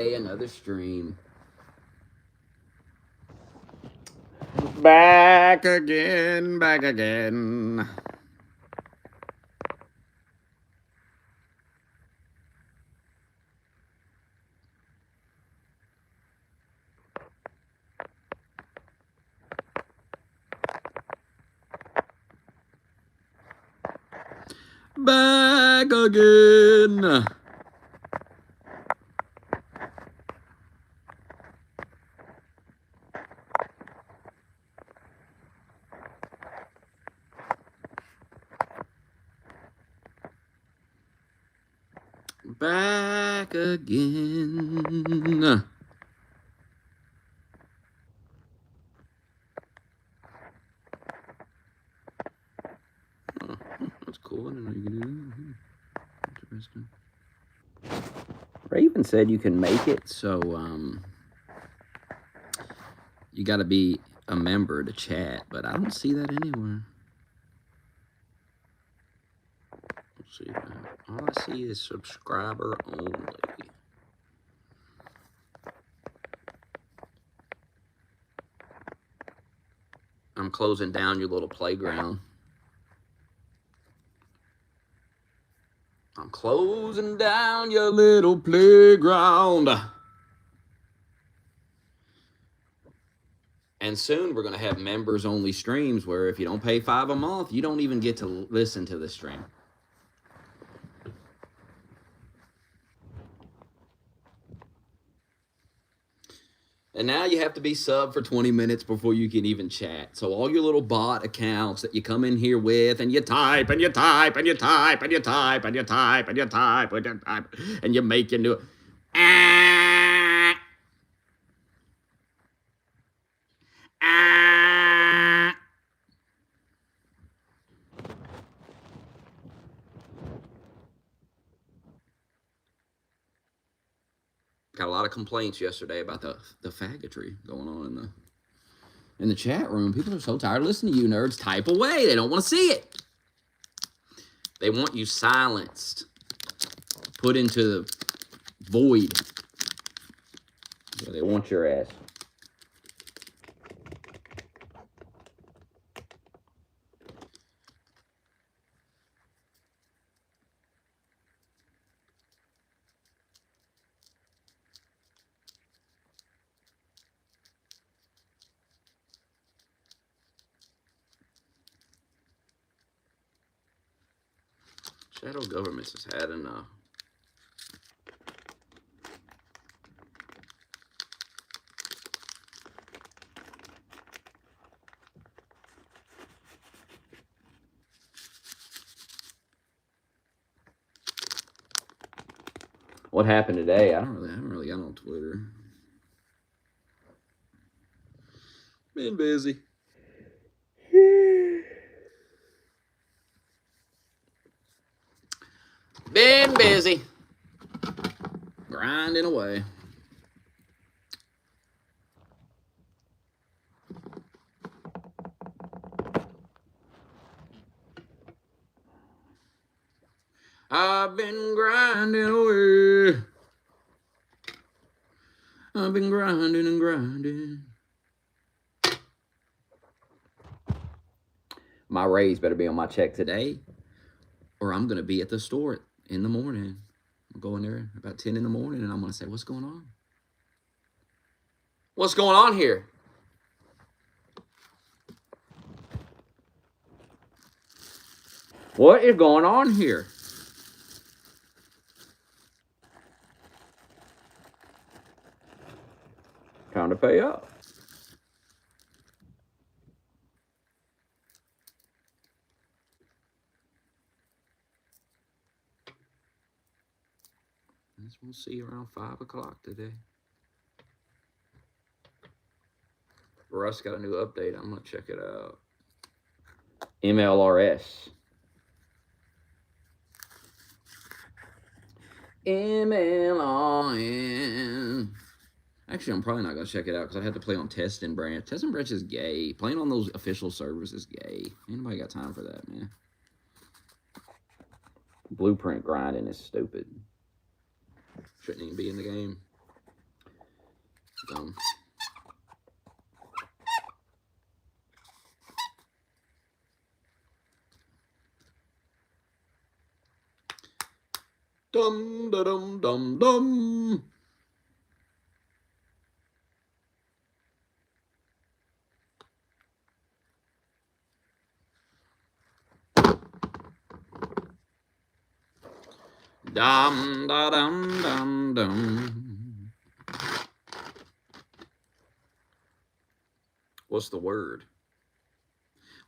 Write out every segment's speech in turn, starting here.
Another stream. Back again, back again. Back again. Back again. Oh, that's cool. I didn't know you could do that. Interesting. Raven said you can make it, so you got to be a member to chat, but I don't see that anywhere. Let's see. All I see is subscriber only. I'm closing down your little playground. I'm closing down your little playground. And soon we're going to have members only streams where if you don't pay $5 a month, you don't even get to listen to the stream. And now you have to be sub for 20 minutes before you can even chat. So all your little bot accounts that you come in here with and you type and you type and you type and you type and you type and you type and you type and you make your new got a lot of complaints yesterday about the faggotry going on in the chat room. People are so tired of listening to you nerds type away. They don't want to see it. They want you silenced, put into the void. Yeah, they want your ass. Shadow governments has had enough. What happened today? I haven't really got on Twitter. Been busy. Been busy. Grinding away. I've been grinding away. I've been grinding and grinding. My raise better be on my check today, or I'm going to be at the store in the morning. I'm going there about 10 in the morning, and I'm going to say, what's going on? What's going on here? What is going on here? Time to pay up. I guess we'll see around 5 o'clock today. Russ got a new update. I'm going to check it out. MLRS. MLRN. Actually, I'm probably not going to check it out because I have to play on Test and Branch. Test and Branch is gay. Playing on those official servers is gay. Ain't nobody got time for that, man. Blueprint grinding is stupid. Shouldn't even be in the game. So, dum da dum dum dum. Dum da dum dum dum. What's the word?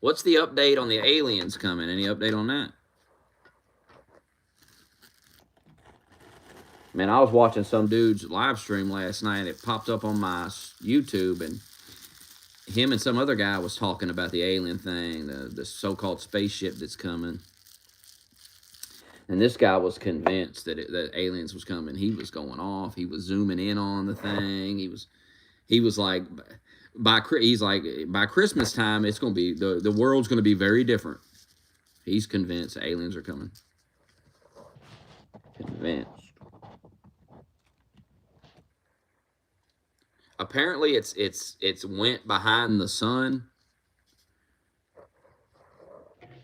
What's the update on the aliens coming? Any update on that? Man, I was watching some dude's live stream last night. It popped up on my YouTube, and him and some other guy was talking about the alien thing, the so-called spaceship that's coming. And this guy was convinced that aliens was coming. He was going off. He was zooming in on the thing. He was like, by Christmas time, it's going to be the world's going to be very different. He's convinced aliens are coming. Convinced. Apparently, it's went behind the sun.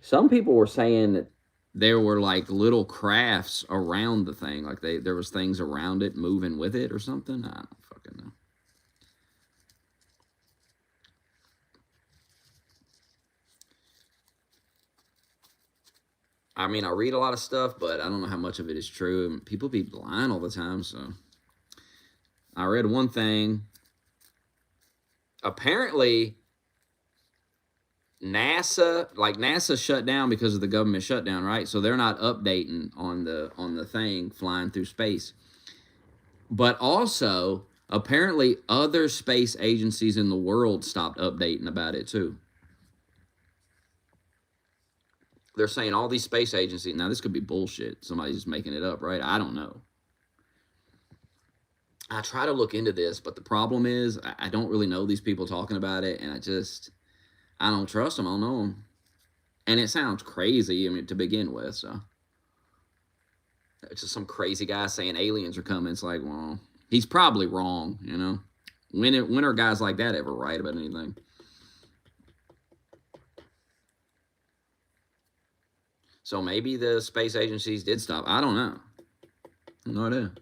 Some people were saying that there were like little crafts around the thing, like there was things around it moving with it or something. I don't fucking know. I mean, I read a lot of stuff, but I don't know how much of it is true. People be lying all the time, so I read one thing. Apparently, NASA shut down because of the government shutdown, right? So they're not updating on the thing flying through space. But also, apparently, other space agencies in the world stopped updating about it too. They're saying all these space agencies. Now, this could be bullshit. Somebody's just making it up, right? I don't know. I try to look into this, but the problem is I don't really know these people talking about it, and I don't trust them. I don't know them. And it sounds crazy, I mean, to begin with, so. It's just some crazy guy saying aliens are coming. It's like, well, he's probably wrong, you know? When are guys like that ever right about anything? So maybe the space agencies did stop. I don't know. No idea.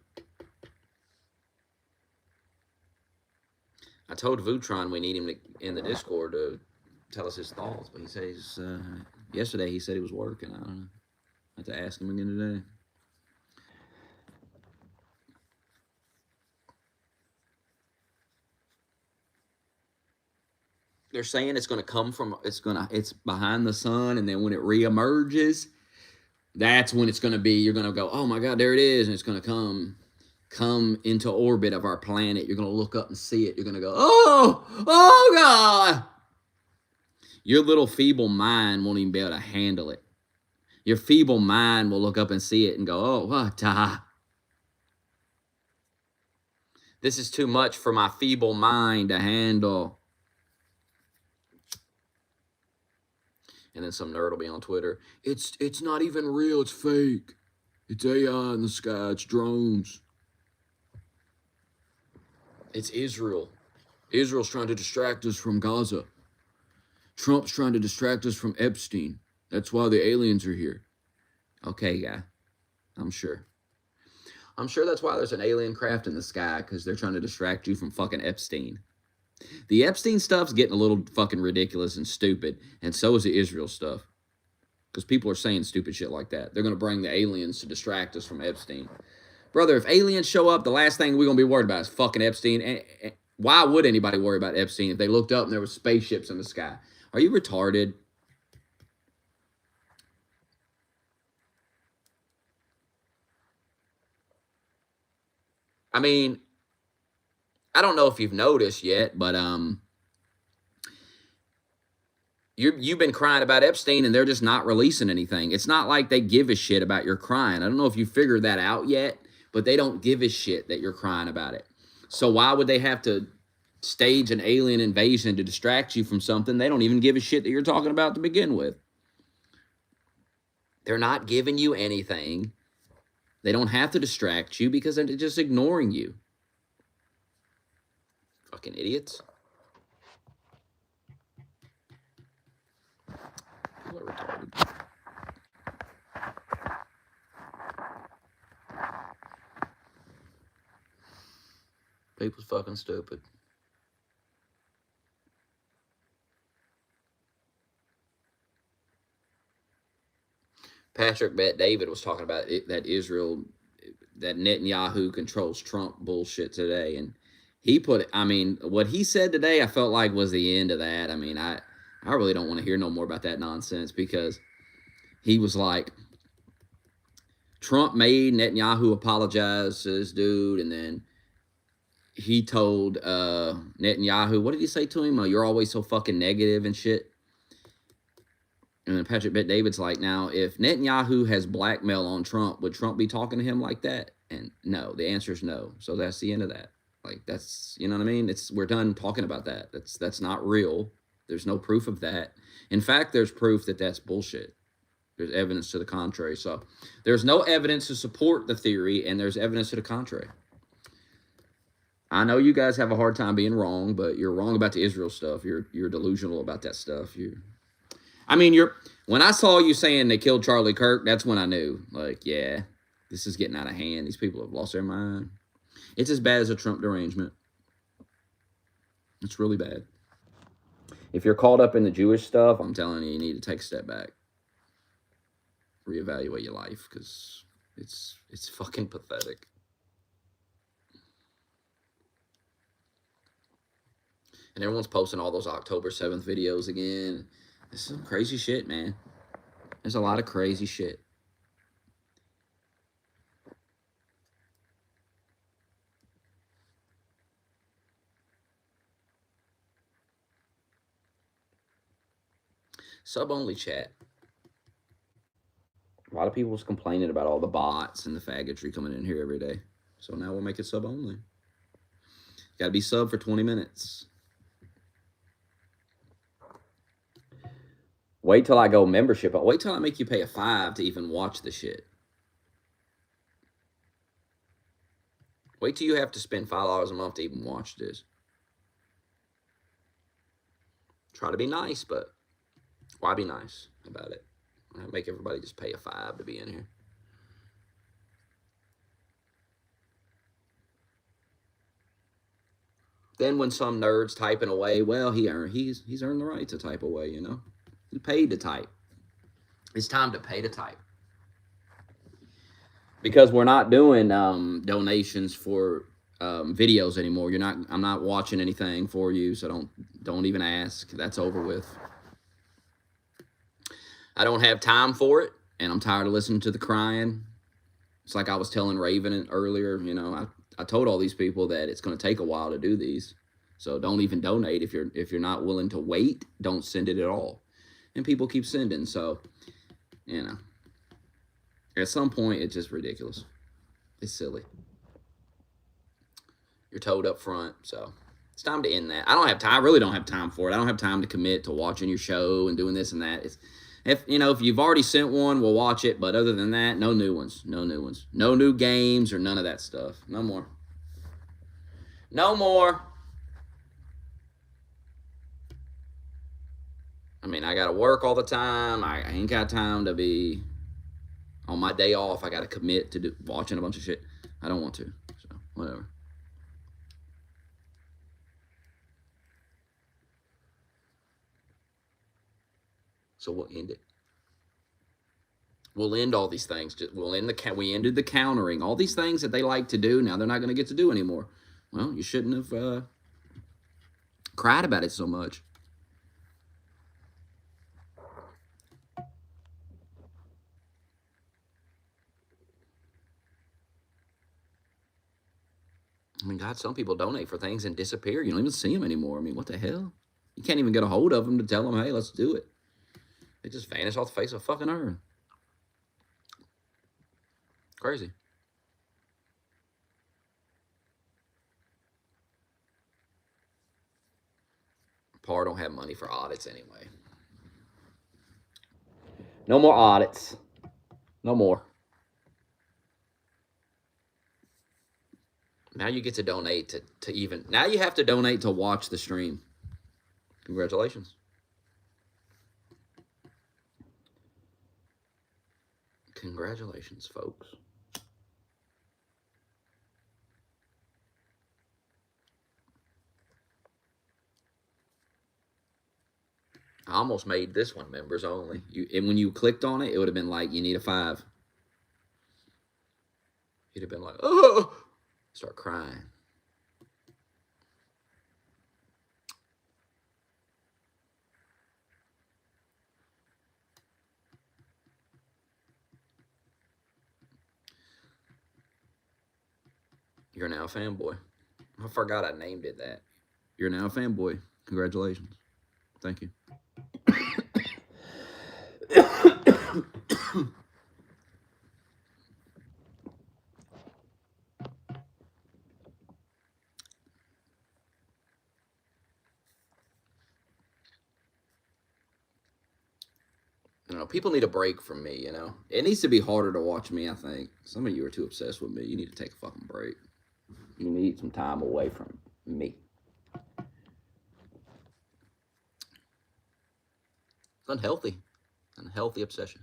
I told Vutron we need him in the Discord to tell us his thoughts, but he says yesterday he said he was working. I don't know. I have to ask him again today. They're saying it's going to come from it's behind the sun, and then when it reemerges, that's when it's going to be. You're going to go, oh my God, there it is, and it's going to come into orbit of our planet. You're going to look up and see it. You're going to go, oh God. Your little feeble mind won't even be able to handle it. Your feeble mind will look up and see it and go, oh, what? This is too much for my feeble mind to handle. And then some nerd will be on Twitter. It's not even real. It's fake. It's AI in the sky. It's drones. It's Israel. Israel's trying to distract us from Gaza. Trump's trying to distract us from Epstein. That's why the aliens are here. Okay, yeah, I'm sure. I'm sure that's why there's an alien craft in the sky, because they're trying to distract you from fucking Epstein. The Epstein stuff's getting a little fucking ridiculous and stupid, and so is the Israel stuff. Because people are saying stupid shit like that. They're going to bring the aliens to distract us from Epstein. Brother, if aliens show up, the last thing we're going to be worried about is fucking Epstein. And why would anybody worry about Epstein if they looked up and there were spaceships in the sky? Are you retarded? I mean, I don't know if you've noticed yet, but you've been crying about Epstein and they're just not releasing anything. It's not like they give a shit about your crying. I don't know if you figured that out yet, but they don't give a shit that you're crying about it. So why would they have to stage an alien invasion to distract you from something they don't even give a shit that you're talking about to begin with? They're not giving you anything. They don't have to distract you because they're just ignoring you. Fucking idiots. People are retarded. People's fucking stupid. Patrick Bet David was talking about it, that Israel, that Netanyahu controls Trump bullshit today, and he put, I mean, what he said today, I felt like was the end of that. I mean, I really don't want to hear no more about that nonsense, because he was like, Trump made Netanyahu apologize to this dude, and then he told Netanyahu, what did he say to him? You're always so fucking negative and shit. And then Patrick Bet David's like, now, if Netanyahu has blackmail on Trump, would Trump be talking to him like that? And no, the answer is no. So that's the end of that. Like, that's, you know what I mean? We're done talking about that. That's not real. There's no proof of that. In fact, there's proof that that's bullshit. There's evidence to the contrary. So there's no evidence to support the theory, and there's evidence to the contrary. I know you guys have a hard time being wrong, but you're wrong about the Israel stuff. You're delusional about that stuff. When I saw you saying they killed Charlie Kirk, that's when I knew, like, yeah, this is getting out of hand. These people have lost their mind. It's as bad as a Trump derangement. It's really bad. If you're caught up in the Jewish stuff, I'm telling you, you need to take a step back. Reevaluate your life, because it's fucking pathetic. And everyone's posting all those October 7th videos again. This is some crazy shit, man. There's a lot of crazy shit. Sub-only chat. A lot of people was complaining about all the bots and the faggotry coming in here every day. So now we'll make it sub-only. Got to be sub for 20 minutes. Wait till I go membership. Wait till I make you pay a $5 to even watch the shit. Wait till you have to spend $5 a month to even watch this. Try to be nice, but why be nice about it? I'll make everybody just pay a $5 to be in here. Then when some nerd's typing away, well, he's earned the right to type away, you know. He paid to type. It's time to pay to type. Because we're not doing donations for videos anymore. I'm not watching anything for you, so don't even ask. That's over with. I don't have time for it, and I'm tired of listening to the crying. It's like I was telling Raven earlier, you know, I told all these people that it's going to take a while to do these. So don't even donate. If you're not willing to wait, don't send it at all. And people keep sending, so, you know. At some point, it's just ridiculous. It's silly. You're told up front, so it's time to end that. I don't have time. I really don't have time for it. I don't have time to commit to watching your show and doing this and that. If you've already sent one, we'll watch it. But other than that, no new ones. No new ones. No new games or none of that stuff. No more. No more. I mean, I got to work all the time. I ain't got time to be on my day off. I got to commit to watching a bunch of shit. I don't want to. So, whatever. So we'll end it. We'll end all these things. We ended the countering. All these things that they like to do, now they're not going to get to do anymore. Well, you shouldn't have cried about it so much. I mean, God, some people donate for things and disappear. You don't even see them anymore. I mean, what the hell? You can't even get a hold of them to tell them, hey, let's do it. They just vanish off the face of fucking earth. Crazy. Par don't have money for audits anyway. No more audits. No more. Now you get to donate to even. Now you have to donate to watch the stream. Congratulations. Congratulations, folks. I almost made this one members only. And when you clicked on it, it would have been like, you need a 5. You'd have been like, oh, start crying. You're now a fanboy. I forgot I named it that. You're now a fanboy. Congratulations. Thank you. You know, people need a break from me, you know. It needs to be harder to watch me, I think. Some of you are too obsessed with me. You need to take a fucking break. You need some time away from me. It's unhealthy. Unhealthy obsession.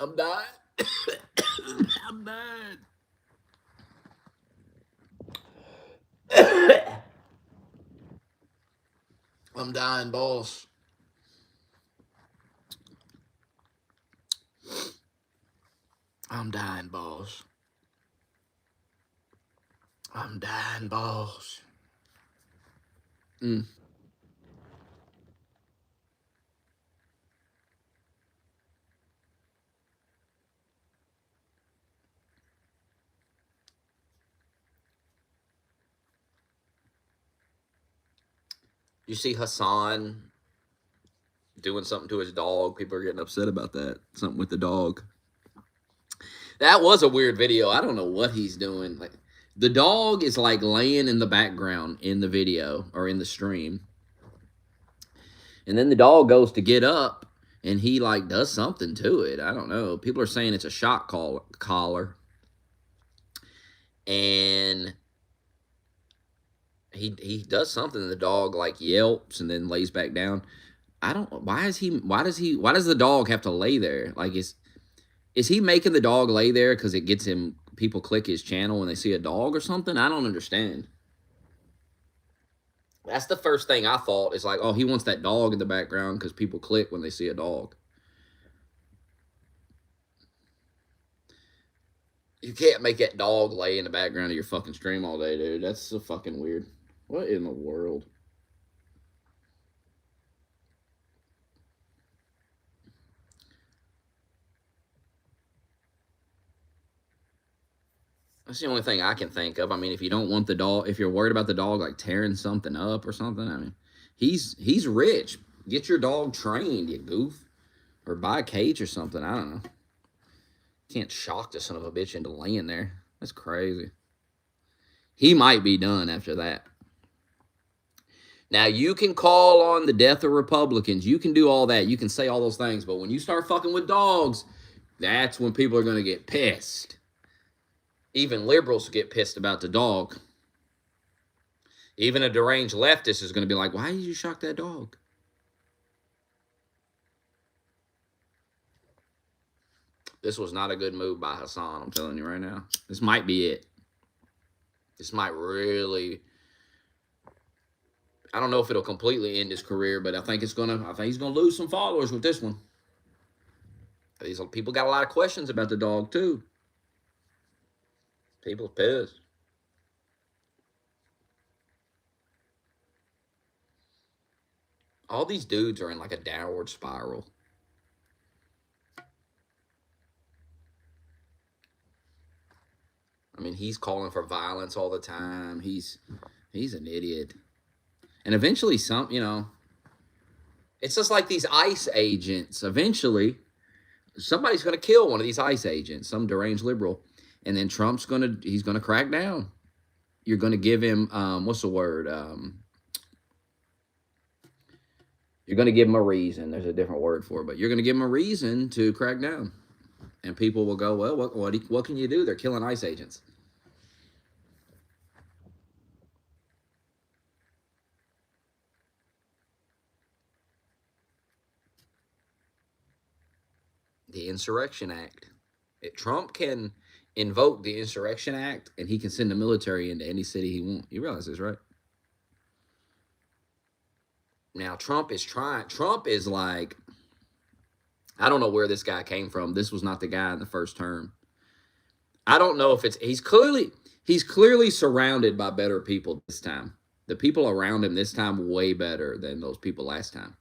I'm dying. I'm dying. I'm dying, boss. I'm dying, boss. I'm dying, boss. You see Hassan doing something to his dog. People are getting upset about that. Something with the dog. That was a weird video. I don't know what he's doing. Like, the dog is like laying in the background in the video or in the stream. And then the dog goes to get up and he like does something to it. I don't know. People are saying it's a shock collar. And he does something and the dog like yelps and then lays back down. I don't, why does the dog have to lay there? Like, is he making the dog lay there because it gets him, people click his channel when they see a dog or something? I don't understand. That's the first thing I thought, is like, oh, he wants that dog in the background because people click when they see a dog. You can't make that dog lay in the background of your fucking stream all day, dude. That's so fucking weird. What in the world? That's the only thing I can think of. I mean, if you don't want the dog, if you're worried about the dog like tearing something up or something, I mean, he's rich. Get your dog trained, you goof. Or buy a cage or something. I don't know. Can't shock the son of a bitch into laying there. That's crazy. He might be done after that. Now, you can call on the death of Republicans. You can do all that. You can say all those things. But when you start fucking with dogs, that's when people are going to get pissed. Even liberals get pissed about the dog. Even a deranged leftist is going to be like, why did you shock that dog? This was not a good move by Hassan, I'm telling you right now. This might be it. This might really... I don't know if it'll completely end his career, but I think he's gonna lose some followers with this one. These people got a lot of questions about the dog too. People pissed. All these dudes are in like a downward spiral. I mean, he's calling for violence all the time. He's an idiot. And eventually you know, it's just like these ICE agents. Eventually, somebody's going to kill one of these ICE agents, some deranged liberal, and then he's going to crack down. You're going to give him, what's the word? You're going to give him a reason. There's a different word for it, but you're going to give him a reason to crack down. And people will go, well, what can you do? They're killing ICE agents. The Insurrection Act. Trump can invoke the Insurrection Act, and he can send the military into any city he wants. You realize this, right? Now, Trump is like, I don't know where this guy came from. This was not the guy in the first term. I don't know if he's clearly surrounded by better people this time. The people around him this time way better than those people last time.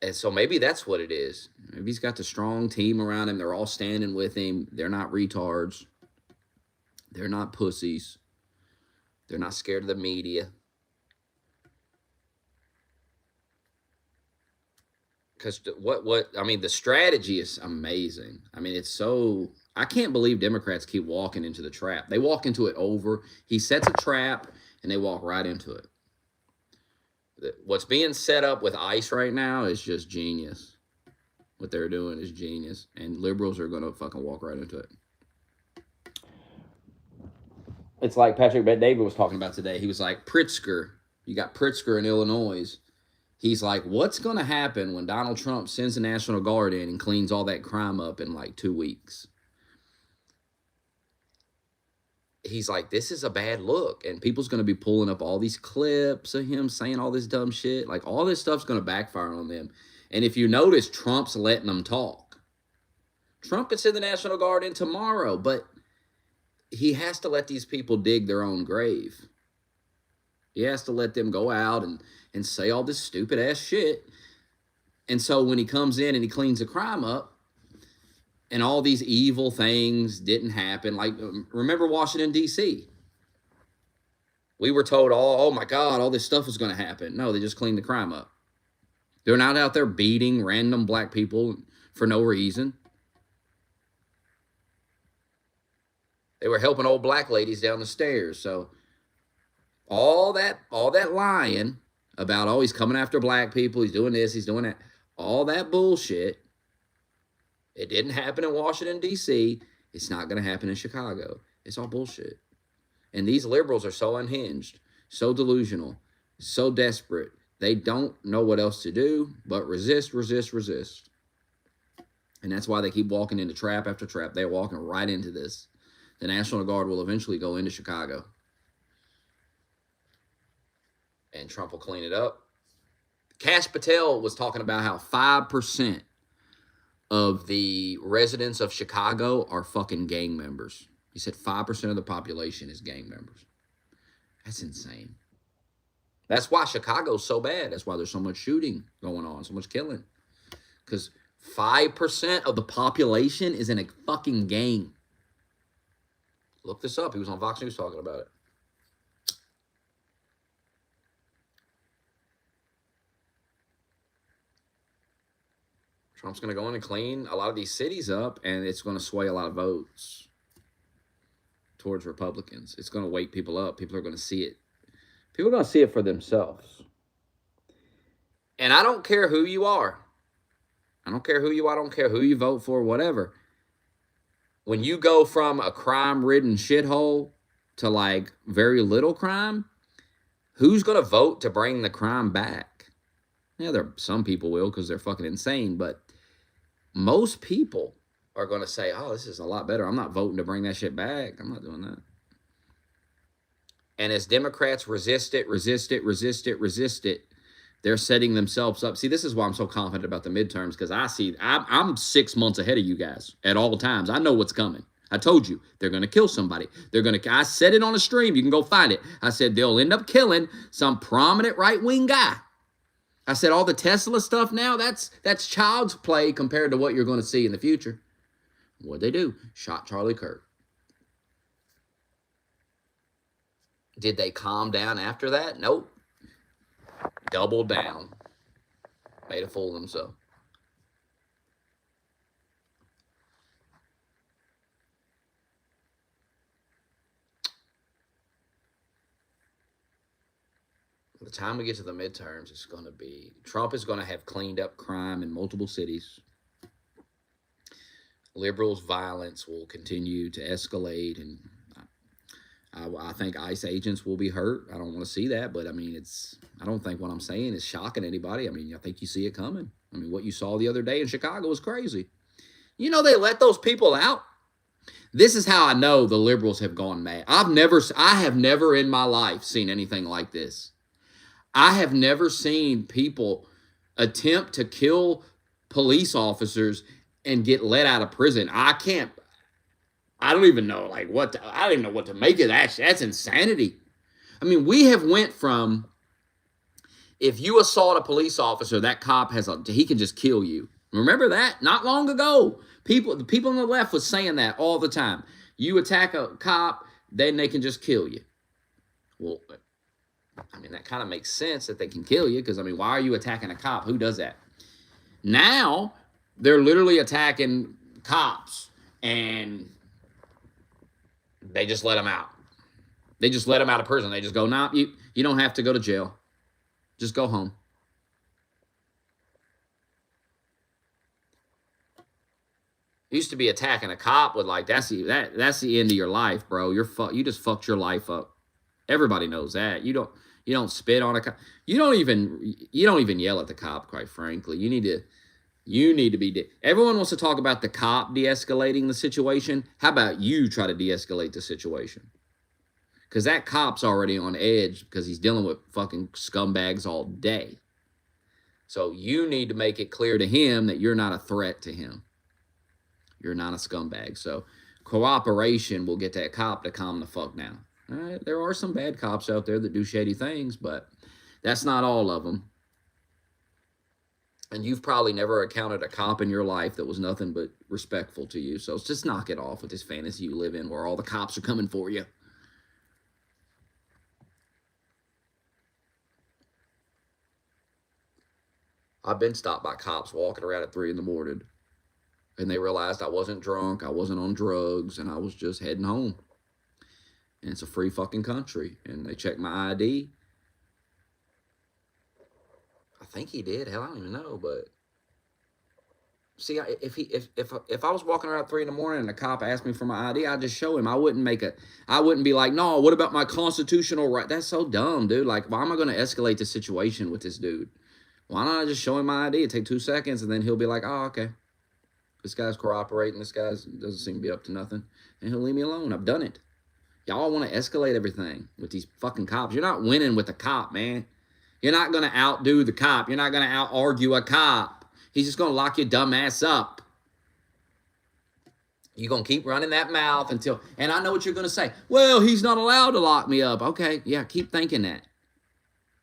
And so maybe that's what it is. Maybe he's got the strong team around him. They're all standing with him. They're not retards. They're not pussies. They're not scared of the media. Because the strategy is amazing. I mean, I can't believe Democrats keep walking into the trap. They walk into it over. He sets a trap, and they walk right into it. What's being set up with ICE right now is just genius. What they're doing is genius. And liberals are going to fucking walk right into it. It's like Patrick Bet-David was talking about today. He was like, Pritzker. You got Pritzker in Illinois. He's like, what's going to happen when Donald Trump sends the National Guard in and cleans all that crime up in like 2 weeks? He's like, this is a bad look. And people's going to be pulling up all these clips of him saying all this dumb shit. Like, all this stuff's going to backfire on them. And if you notice, Trump's letting them talk. Trump could send the National Guard in tomorrow, but he has to let these people dig their own grave. He has to let them go out and say all this stupid ass shit. And so when he comes in and he cleans the crime up and all these evil things didn't happen, like remember Washington, D.C.? We were told, oh my God, all this stuff was going to happen. No, they just cleaned the crime up. They're not out there beating random black people for no reason. They were helping old black ladies down the stairs. So all that lying about, oh, he's coming after black people, he's doing this, he's doing that, all that bullshit, it didn't happen in Washington, D.C., it's not going to happen in Chicago. It's all bullshit. And these liberals are so unhinged, so delusional, so desperate, they don't know what else to do but resist, resist, resist. And that's why they keep walking into trap after trap. They're walking right into this. The National Guard will eventually go into Chicago. And Trump will clean it up. Kash Patel was talking about how 5% of the residents of Chicago are fucking gang members. He said 5% of the population is gang members. That's insane. That's why Chicago's so bad. That's why there's so much shooting going on, so much killing. Because 5% of the population is in a fucking gang. Look this up. He was on Fox News talking about it. Trump's going to go in and clean a lot of these cities up, and it's going to sway a lot of votes towards Republicans. It's going to wake people up. People are going to see it. People are going to see it for themselves. And I don't care who you are. I don't care who you are. I don't care who you vote for, whatever. When you go from a crime-ridden shithole to, like, very little crime, who's going to vote to bring the crime back? Yeah, some people will because they're fucking insane, but most people are going to say, oh, this is a lot better. I'm not voting to bring that shit back. I'm not doing that. And as Democrats resist it, they're setting themselves up. See, this is why I'm so confident about the midterms, because I'm 6 months ahead of you guys at all times. I know what's coming. I told you, they're going to kill somebody. I said it on a stream. You can go find it. I said they'll end up killing some prominent right-wing guy. I said all the Tesla stuff now, that's child's play compared to what you're going to see in the future. What'd they do? Shot Charlie Kirk. Did they calm down after that? Nope. Doubled down. Made a fool of themselves. the time we get to the midterms, it's going to be Trump is going to have cleaned up crime in multiple cities. Liberals' violence will continue to escalate, and I think ICE agents will be hurt. I don't want to see that, but I mean, I don't think what I'm saying is shocking anybody. I mean, I think you see it coming. I mean, what you saw the other day in Chicago was crazy. You know, they let those people out. This is how I know the liberals have gone mad. I have never in my life seen anything like this. I have never seen people attempt to kill police officers and get let out of prison. I don't even know I don't even know what to make of that. That's insanity. I mean, we have went from, if you assault a police officer, that cop he can just kill you. Remember that? Not long ago. The people on the left was saying that all the time. You attack a cop, then they can just kill you. Well, I mean, that kind of makes sense that they can kill you, because, I mean, why are you attacking a cop? Who does that? Now, they're literally attacking cops, and they just let them out. They just let them out of prison. They just go, nah, you don't have to go to jail. Just go home. Used to be attacking a cop with that's the end of your life, bro. You just fucked your life up. Everybody knows that. You don't spit on a cop. You don't even yell at the cop, quite frankly. You need to be everyone wants to talk about the cop de-escalating the situation. How about you try to de-escalate the situation? Because that cop's already on edge because he's dealing with fucking scumbags all day. So you need to make it clear to him that you're not a threat to him. You're not a scumbag. So cooperation will get that cop to calm the fuck down. All right? There are some bad cops out there that do shady things, but that's not all of them. And you've probably never encountered a cop in your life that was nothing but respectful to you. So just knock it off with this fantasy you live in where all the cops are coming for you. I've been stopped by cops walking around at 3 a.m. And they realized I wasn't drunk, I wasn't on drugs, and I was just heading home. And it's a free fucking country. And they checked my ID. I think he did. Hell, I don't even know. But see, if I was walking around at 3 a.m. and a cop asked me for my ID, I'd just show him. I wouldn't be like, no, what about my constitutional right? That's so dumb, dude. Like, why am I going to escalate the situation with this dude? Why don't I just show him my ID? It'd take 2 seconds, and then he'll be like, oh, okay. This guy's cooperating. This guy doesn't seem to be up to nothing. And he'll leave me alone. I've done it. Y'all want to escalate everything with these fucking cops. You're not winning with the cop, man. You're not going to outdo the cop. You're not going to out-argue a cop. He's just going to lock your dumb ass up. You're going to keep running that mouth until... And I know what you're going to say. Well, he's not allowed to lock me up. Okay, yeah, keep thinking that.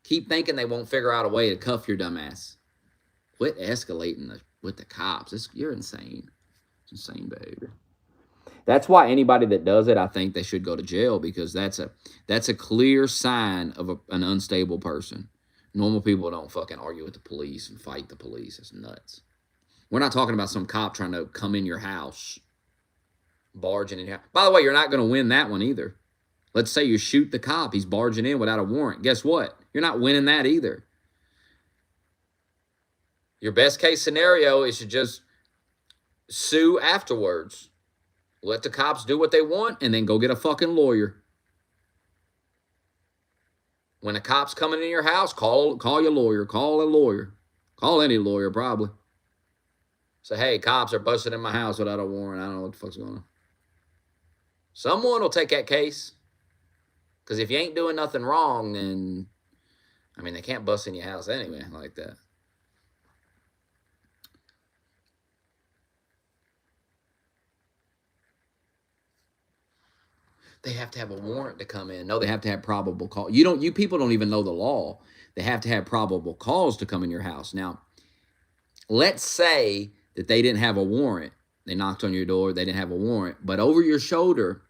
Keep thinking they won't figure out a way to cuff your dumb ass. Quit escalating with the cops. You're insane. It's insane behavior. That's why anybody that does it, I think they should go to jail, because that's a clear sign of an unstable person. Normal people don't fucking argue with the police and fight the police. It's nuts. We're not talking about some cop trying to come in your house, barging in your house. By the way, you're not going to win that one either. Let's say you shoot the cop. He's barging in without a warrant. Guess what? You're not winning that either. Your best case scenario is to just sue afterwards. Let the cops do what they want and then go get a fucking lawyer. When a cop's coming in your house, call your lawyer. Call a lawyer. Call any lawyer, probably. Say, hey, cops are busting in my house without a warrant. I don't know what the fuck's going on. Someone will take that case. Because if you ain't doing nothing wrong, then, I mean, they can't bust in your house anyway like that. They have to have a warrant to come in. No, they have to have probable cause. You people don't even know the law. They have to have probable cause to come in your house. Now, let's say that they didn't have a warrant. They knocked on your door. They didn't have a warrant. But over your shoulder,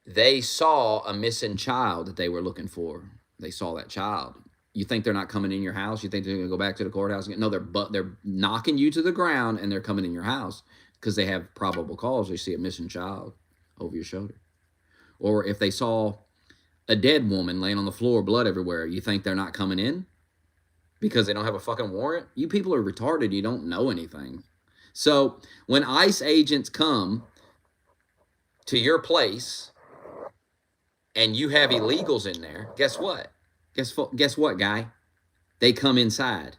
they saw a missing child that they were looking for. They saw that child. You think they're not coming in your house? You think they're going to go back to the courthouse again? No, they're knocking you to the ground, and they're coming in your house because they have probable cause. They see a missing child over your shoulder. Or if they saw a dead woman laying on the floor, blood everywhere. You think they're not coming in because they don't have a fucking warrant? You people are retarded. You don't know anything. So when ICE agents come to your place and you have illegals in there, guess what? Guess what, guy? They come inside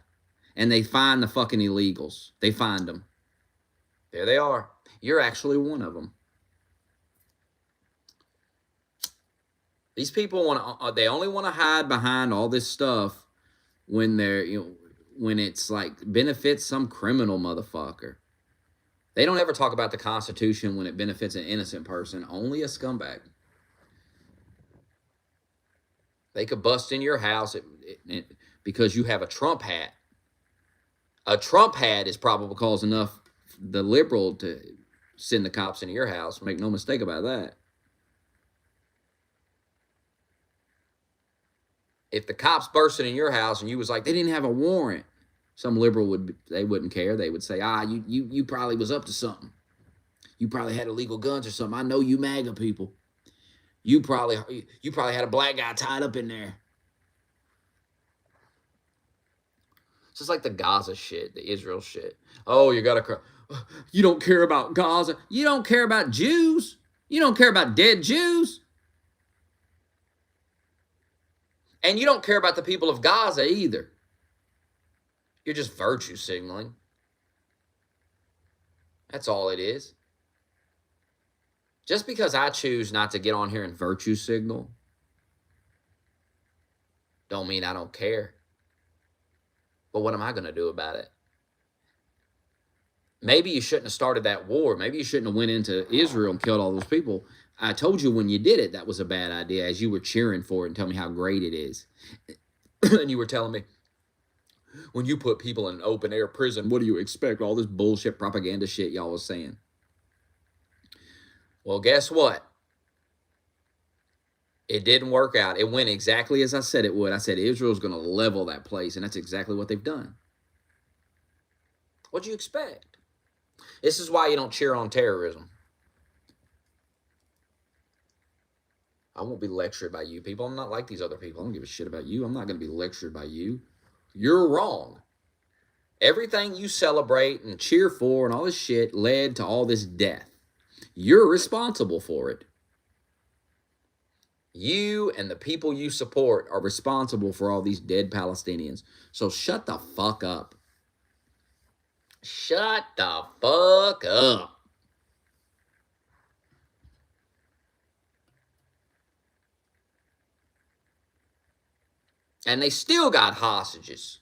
and they find the fucking illegals. They find them. There they are. You're actually one of them. These people they only want to hide behind all this stuff when they're, when it's like benefits some criminal motherfucker. They don't ever talk about the Constitution when it benefits an innocent person, only a scumbag. They could bust in your house because you have a Trump hat. A Trump hat is probable cause enough the liberal to send the cops into your house. Make no mistake about that. If the cops bursted in your house and you was like, they didn't have a warrant, some liberal they wouldn't care. They would say, you probably was up to something. You probably had illegal guns or something. I know you MAGA people. You probably had a black guy tied up in there. It's just like the Gaza shit, the Israel shit. Oh, you don't care about Gaza. You don't care about Jews. You don't care about dead Jews. And you don't care about the people of Gaza either. You're just virtue signaling. That's all it is. Just because I choose not to get on here and virtue signal, don't mean I don't care. But what am I going to do about it? Maybe you shouldn't have started that war. Maybe you shouldn't have went into Israel and killed all those people. I told you when you did it, that was a bad idea, as you were cheering for it and telling me how great it is. And you were telling me, when you put people in an open air prison, what do you expect? All this bullshit propaganda shit y'all was saying. Well, guess what? It didn't work out. It went exactly as I said it would. I said Israel's going to level that place, and that's exactly what they've done. What'd you expect? This is why you don't cheer on terrorism. I won't be lectured by you people. I'm not like these other people. I don't give a shit about you. I'm not going to be lectured by you. You're wrong. Everything you celebrate and cheer for and all this shit led to all this death. You're responsible for it. You and the people you support are responsible for all these dead Palestinians. So shut the fuck up. Shut the fuck up. And they still got hostages.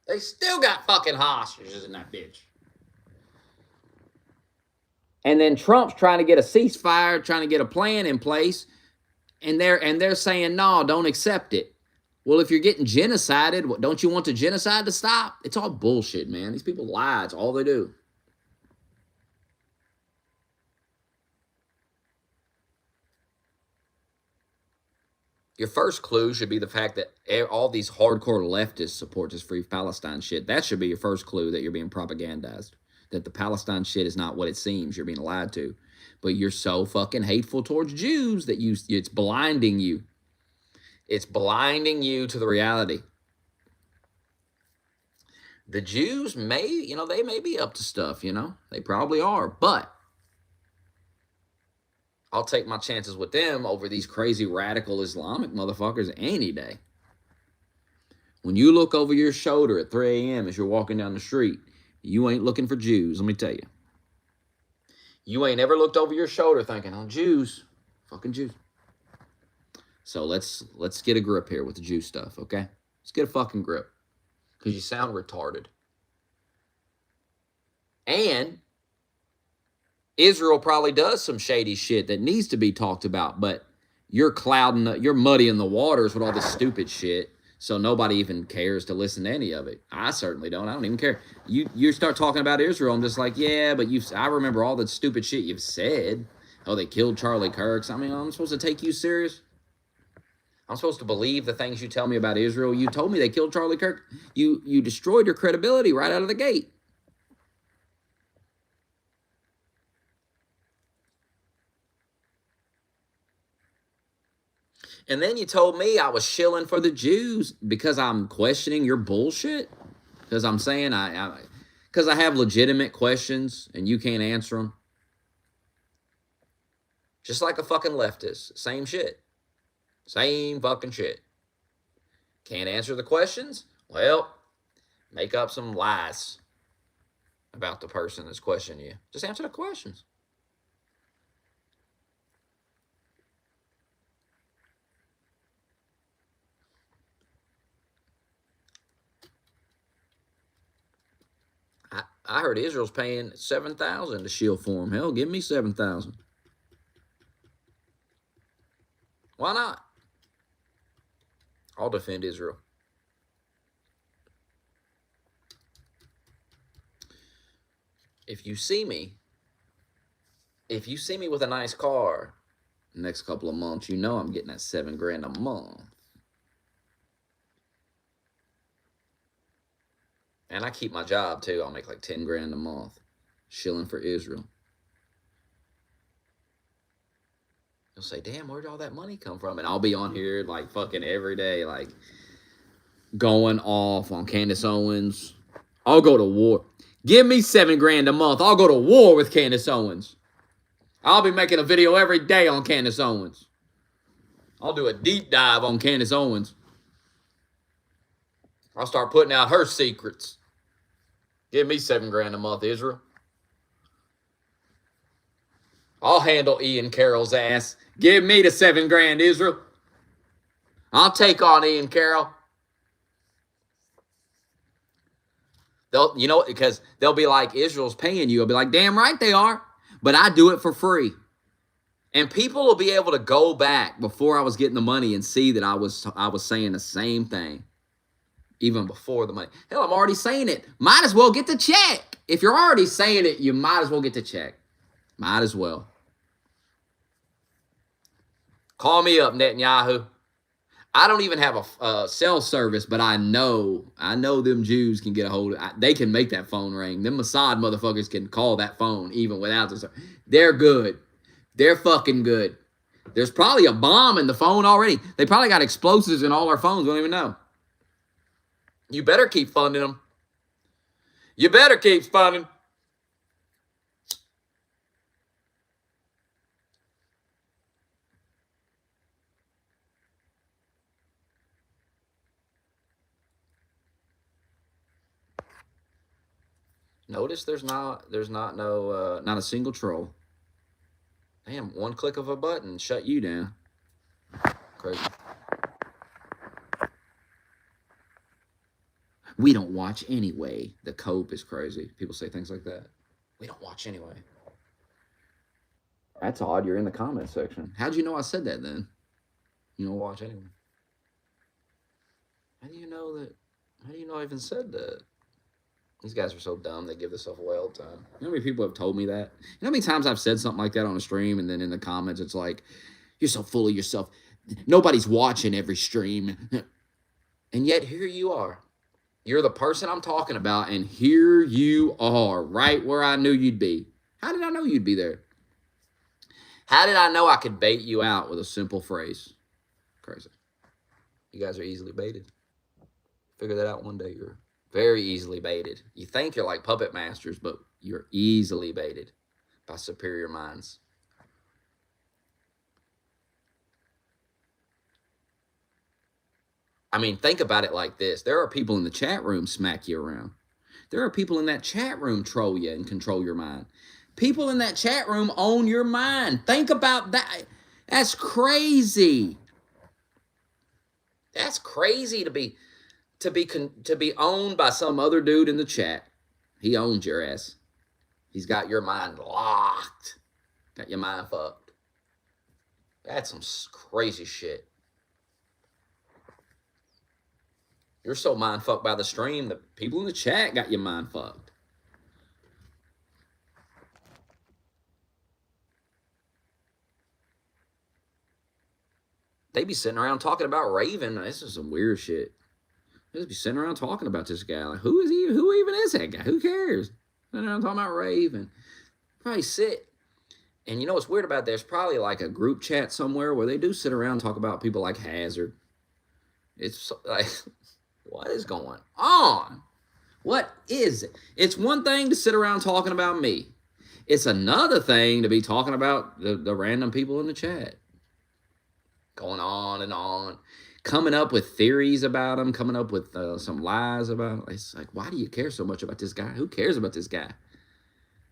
They still got fucking hostages in that bitch. And then Trump's trying to get a ceasefire, trying to get a plan in place, and they're saying, no, don't accept it. Well, if you're getting genocided, don't you want the genocide to stop? It's all bullshit, man. These people lie. It's all they do. Your first clue should be the fact that all these hardcore leftists support this Free Palestine shit. That should be your first clue that you're being propagandized. That the Palestine shit is not what it seems. You're being lied to. But you're so fucking hateful towards Jews that it's blinding you. It's blinding you to the reality. The Jews they may be up to stuff, They probably are. But I'll take my chances with them over these crazy radical Islamic motherfuckers any day. When you look over your shoulder at 3 a.m. as you're walking down the street, you ain't looking for Jews, let me tell you. You ain't ever looked over your shoulder thinking, oh, Jews, fucking Jews. So let's get a grip here with the Jew stuff, okay? Let's get a fucking grip. Because you sound retarded. And Israel probably does some shady shit that needs to be talked about, but you're muddying the waters with all this stupid shit, so nobody even cares to listen to any of it. I certainly don't. I don't even care. You start talking about Israel, I'm just like, yeah, but I remember all the stupid shit you've said. Oh, they killed Charlie Kirk. I mean, I'm supposed to take you serious? I'm supposed to believe the things you tell me about Israel? You told me they killed Charlie Kirk. You destroyed your credibility right out of the gate. And then you told me I was shilling for the Jews because I'm questioning your bullshit. Because I'm saying because I have legitimate questions and you can't answer them. Just like a fucking leftist. Same shit. Same fucking shit. Can't answer the questions? Well, make up some lies about the person that's questioning you. Just answer the questions. I heard Israel's paying $7,000 to shield for him. Hell, give me $7,000. Why not? I'll defend Israel. If you see me with a nice car next couple of months, you know I'm getting that $7,000 a month. And I keep my job too. I'll make like $10,000 a month shilling for Israel. You'll say, damn, where'd all that money come from? And I'll be on here like fucking every day, like going off on Candace Owens. I'll go to war. Give me $7,000 a month. I'll go to war with Candace Owens. I'll be making a video every day on Candace Owens. I'll do a deep dive on Candace Owens. I'll start putting out her secrets. Give me $7,000 a month, Israel. I'll handle Ian Carroll's ass. Give me the $7,000, Israel. I'll take on Ian Carroll. Because they'll be like, Israel's paying you. I'll be like, damn right they are. But I do it for free. And people will be able to go back before I was getting the money and see that I was saying the same thing. Even before the money. Hell, I'm already saying it. Might as well get the check. If you're already saying it, you might as well get the check. Might as well. Call me up, Netanyahu. I don't even have a cell service, but I know them Jews can get a hold of it. They can make that phone ring. Them Mossad motherfuckers can call that phone even without the service. They're good. They're fucking good. There's probably a bomb in the phone already. They probably got explosives in all our phones. We don't even know. You better keep funding them. You better keep funding. Notice there's not a single troll. Damn, one click of a button shut you down. Crazy. We don't watch anyway. The cope is crazy. People say things like that. We don't watch anyway. That's odd. You're in the comment section. How'd you know I said that then? You don't watch anyway. How do you know I even said that? These guys are so dumb. They give themselves away all the time. You know how many people have told me that? You know how many times I've said something like that on a stream and then in the comments it's like, you're so full of yourself. Nobody's watching every stream. And yet here you are. You're the person I'm talking about, and here you are, right where I knew you'd be. How did I know you'd be there? How did I know I could bait you out with a simple phrase? Crazy. You guys are easily baited. Figure that out one day. You're very easily baited. You think you're like puppet masters, but you're easily baited by superior minds. I mean, think about it like this. There are people in the chat room smack you around. There are people in that chat room troll you and control your mind. People in that chat room own your mind. Think about that. That's crazy. That's crazy to be owned by some other dude in the chat. He owns your ass. He's got your mind locked. Got your mind fucked. That's some crazy shit. You're so mind fucked by the stream that people in the chat got your mind fucked. They be sitting around talking about Raven. This is some weird shit. They just be sitting around talking about this guy. Like, who is he? Who even is that guy? Who cares? Sitting around talking about Raven. Probably sit And you know what's weird about that? There's probably like a group chat somewhere where they do sit around and talk about people like Hazard. It's like, what is going on? What is it? It's one thing to sit around talking about me. It's another thing to be talking about the random people in the chat. Going on and on. Coming up with theories about him. Coming up with some lies about him. It's like, why do you care so much about this guy? Who cares about this guy?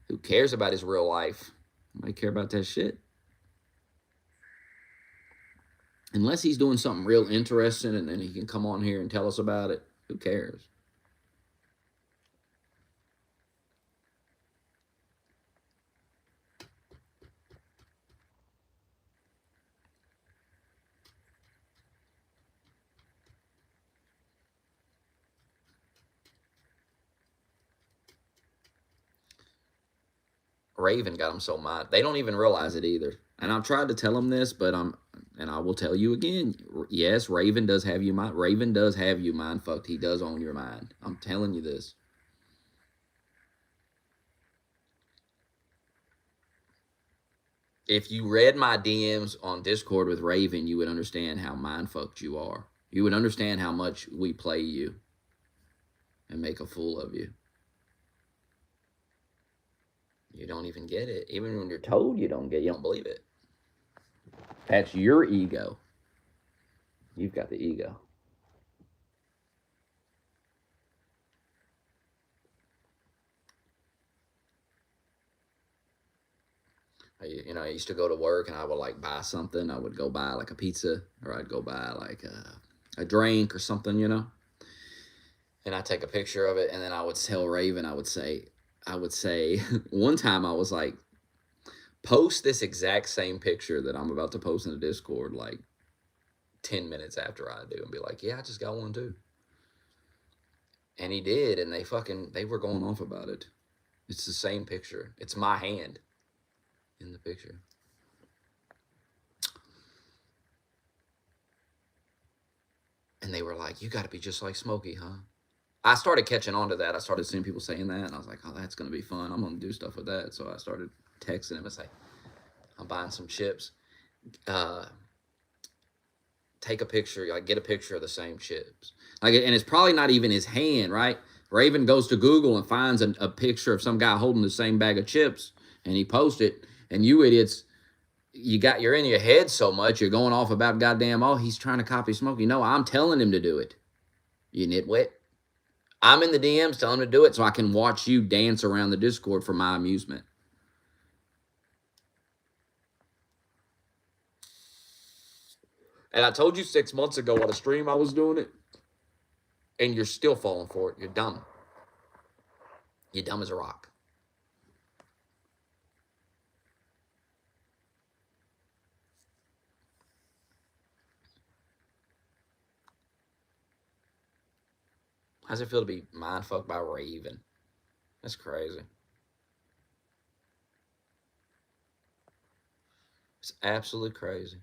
Who cares about his real life? Nobody care about that shit. Unless he's doing something real interesting and then he can come on here and tell us about it. Who cares? Raven got them so mad. They don't even realize it either. And I've tried to tell them this, but and I will tell you again. Yes, Raven does have you mind. Raven does have you mind fucked. He does own your mind. I'm telling you this. If you read my DMs on Discord with Raven, you would understand how mind fucked you are. You would understand how much we play you and make a fool of you. You don't even get it. Even when you're told you don't get it, you don't believe it. That's your ego. You've got the ego. I used to go to work and I would like buy something. I would go buy like a pizza or I'd go buy like a drink or something, And I'd take a picture of it and then I would tell Raven, I would say, one time I was like, post this exact same picture that I'm about to post in the Discord like 10 minutes after I do and be like, yeah, I just got one too. And he did, and they were going off about it. It's the same picture. It's my hand in the picture. And they were like, you got to be just like Smokey, huh? I started catching on to that. I started seeing people saying that, and I was like, oh, that's going to be fun. I'm going to do stuff with that. So I started texting him and say, I'm buying some chips. Take a picture, like get a picture of the same chips. Like, and it's probably not even his hand, right? Raven goes to Google and finds a picture of some guy holding the same bag of chips, and he posts it. And you idiots, you're in your head so much, you're going off about goddamn, oh, he's trying to copy Smokey. No, I'm telling him to do it. You nitwit. I'm in the DMs telling him to do it so I can watch you dance around the Discord for my amusement. And I told you 6 months ago on a stream I was doing it, and you're still falling for it. You're dumb. You're dumb as a rock. How's it feel to be mind fucked by Raven? That's crazy. It's absolutely crazy.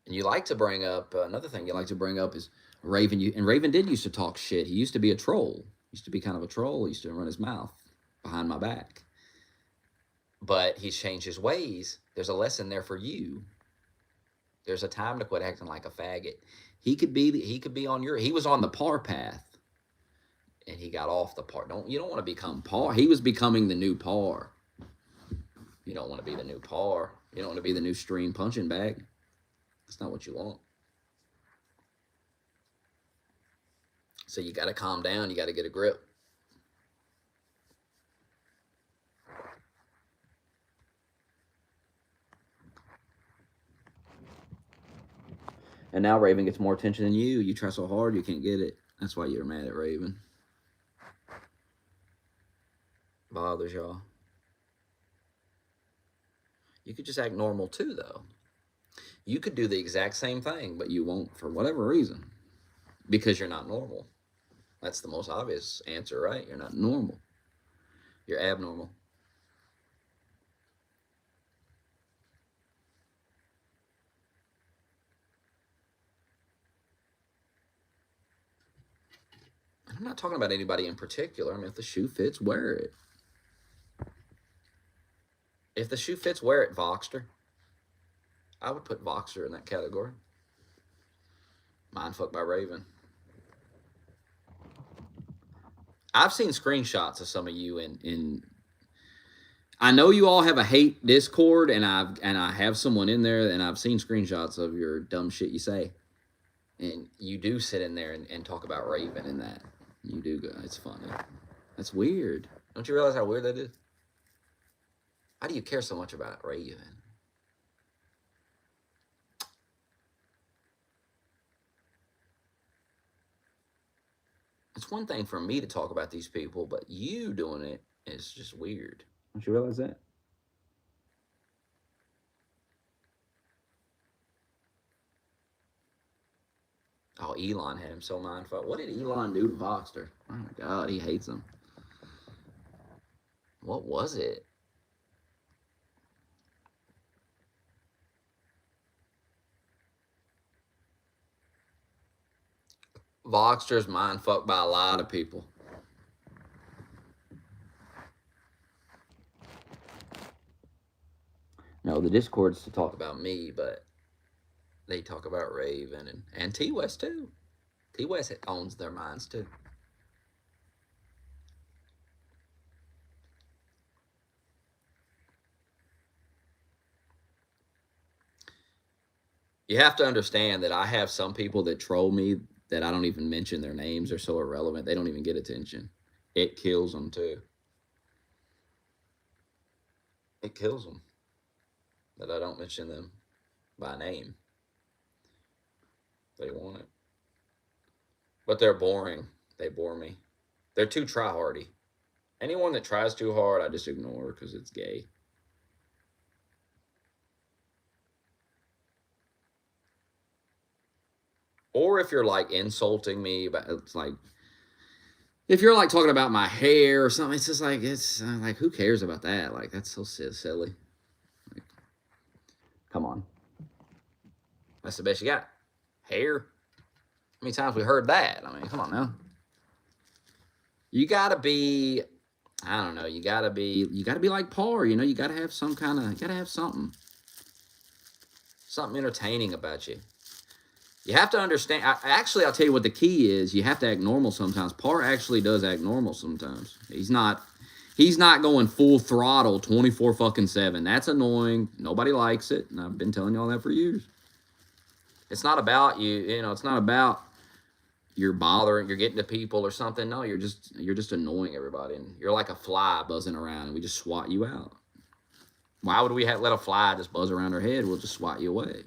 And you like to bring up another thing you like to bring up is Raven. And Raven did used to talk shit. He used to be a troll. He used to be kind of a troll. He used to run his mouth behind my back. But he's changed his ways. There's a lesson there for you. There's a time to quit acting like a faggot. He was on the par path, and he got off the par. You don't want to become par. He was becoming the new par. You don't want to be the new par. You don't want to be the new stream punching bag. That's not what you want. So you got to calm down. You got to get a grip. And now Raven gets more attention than you. You try so hard, you can't get it. That's why you're mad at Raven. Bothers y'all. You could just act normal too, though. You could do the exact same thing, but you won't for whatever reason. Because you're not normal. That's the most obvious answer, right? You're not normal. You're abnormal. I'm not talking about anybody in particular. I mean, if the shoe fits, wear it. If the shoe fits, wear it, Voxter. I would put Voxter in that category. Mindfuck by Raven. I've seen screenshots of some of you in I know you all have a hate Discord, and I have someone in there, and I've seen screenshots of your dumb shit you say. And you do sit in there and talk about Raven and that. You do go. It's funny. That's weird. Don't you realize how weird that is? Why do you care so much about Raven? It's one thing for me to talk about these people, but you doing it is just weird. Don't you realize that? Oh, Elon had him so mindfucked. What did Elon do to Voxter? Oh my God, he hates him. What was it? Voxter's mindfucked by a lot of people. No, the Discord's to talk about me, but they talk about Raven and T-West too. T-West owns their minds too. You have to understand that I have some people that troll me that I don't even mention their names. They're so irrelevant. They don't even get attention. It kills them too. It kills them that I don't mention them by name. They want it. But they're boring. They bore me. They're too try-hardy. Anyone that tries too hard, I just ignore because it's gay. Or if you're like insulting me, but it's like, if you're like talking about my hair or something, it's just like, it's like, who cares about that? Like, that's so silly. Like, come on. That's the best you got. Hair. How many times we heard that? I mean, come on now. You gotta be, I don't know, you gotta be like Par, you know, you gotta have some kind of, you gotta have something entertaining about you. You have to understand. Actually, I'll tell you what the key is. You have to act normal sometimes. Par actually does act normal sometimes. He's not going full throttle 24/7. That's annoying. Nobody likes it, and I've been telling y'all that for years. It's not about you. You know, it's not about you're bothering, you're getting to people or something. No, you're just annoying everybody, and you're like a fly buzzing around, and we just swat you out. Why would we let a fly just buzz around our head? We'll just swat you away.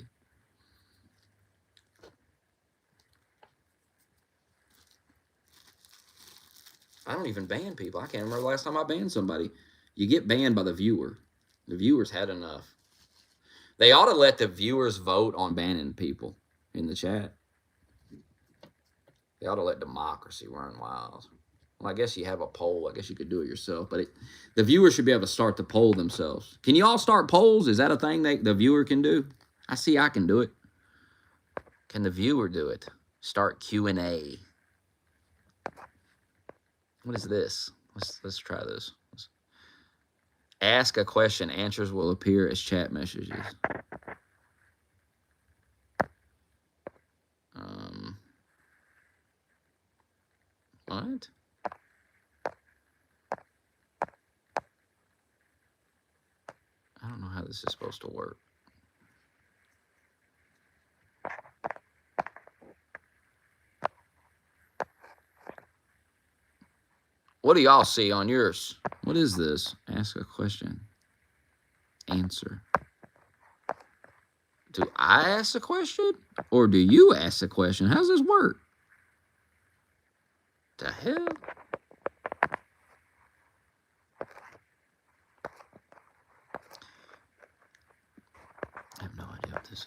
I don't even ban people. I can't remember the last time I banned somebody. You get banned by the viewer. The viewers had enough. They ought to let the viewers vote on banning people in the chat. They ought to let democracy run wild. Well, I guess you have a poll. I guess you could do it yourself. But the viewers should be able to start the poll themselves. Can you all start polls? Is that a thing that the viewer can do? I see I can do it. Can the viewer do it? Start Q&A. What is this? Let's try this. Ask a question. Answers will appear as chat messages. What? I don't know how this is supposed to work. What do y'all see on yours? What is this? Ask a question. Answer. Do I ask a question? Or do you ask a question? How does this work? The hell? I have no idea what this is.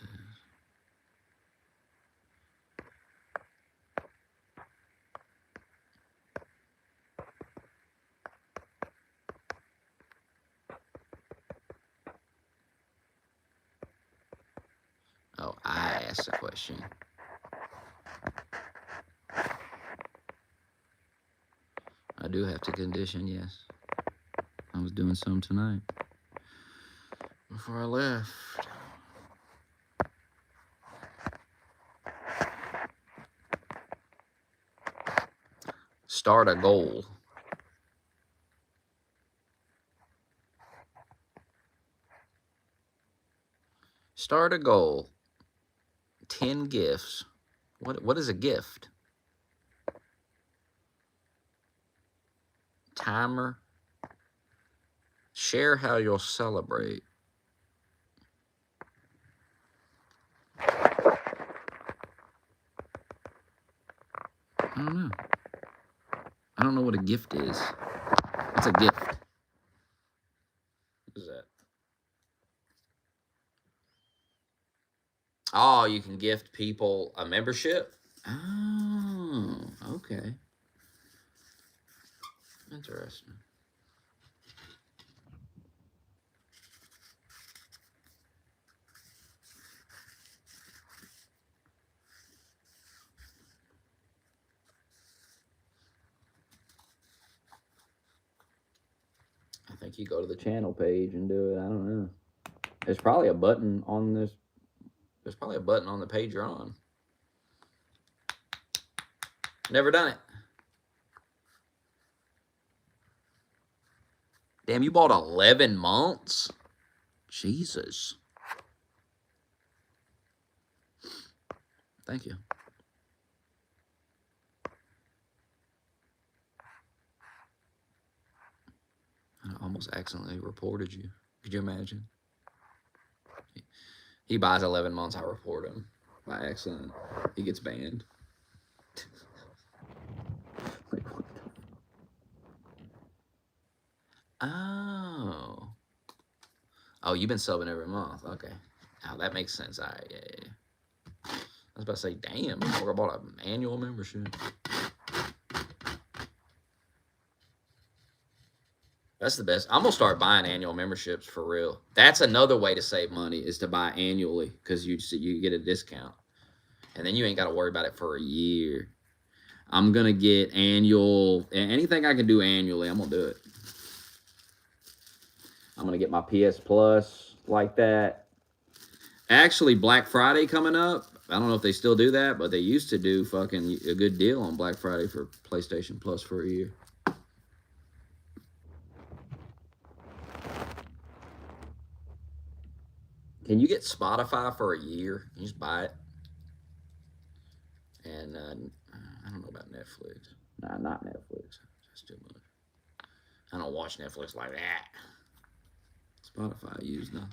Oh, I asked a question. I do have to condition, yes. I was doing some tonight. before I left. Start a goal. Start a goal. 10 gifts. What is a gift? Timer. Share how you'll celebrate. I don't know. I don't know what a gift is. What's a gift? What is that? Oh, you can gift people a membership? Oh, okay. Interesting. I think you go to the channel page and do it. I don't know. There's probably a button on this. There's probably a button on the page you're on. Never done it. Damn, you bought 11 months? Jesus. Thank you. I almost accidentally reported you. Could you imagine? He buys 11 months, I report him by accident. He gets banned. Like, what the? Oh. Oh, you've been subbing every month. Okay. Now that makes sense. All right, yeah. I was about to say, damn, I bought an annual membership. That's the best. I'm gonna start buying annual memberships for real. That's another way to save money, is to buy annually, because you get a discount, and then you ain't got to worry about it for a year. I'm gonna get annual. Anything I can do annually, I'm gonna do it. I'm gonna get my PS Plus like that. Actually, Black Friday coming up. I don't know if they still do that, but they used to do fucking a good deal on Black Friday for PlayStation Plus for a year. Can you get Spotify for a year? You just buy it. And I don't know about Netflix. Nah, not Netflix. That's too much. I don't watch Netflix like that. Spotify, I use nothing.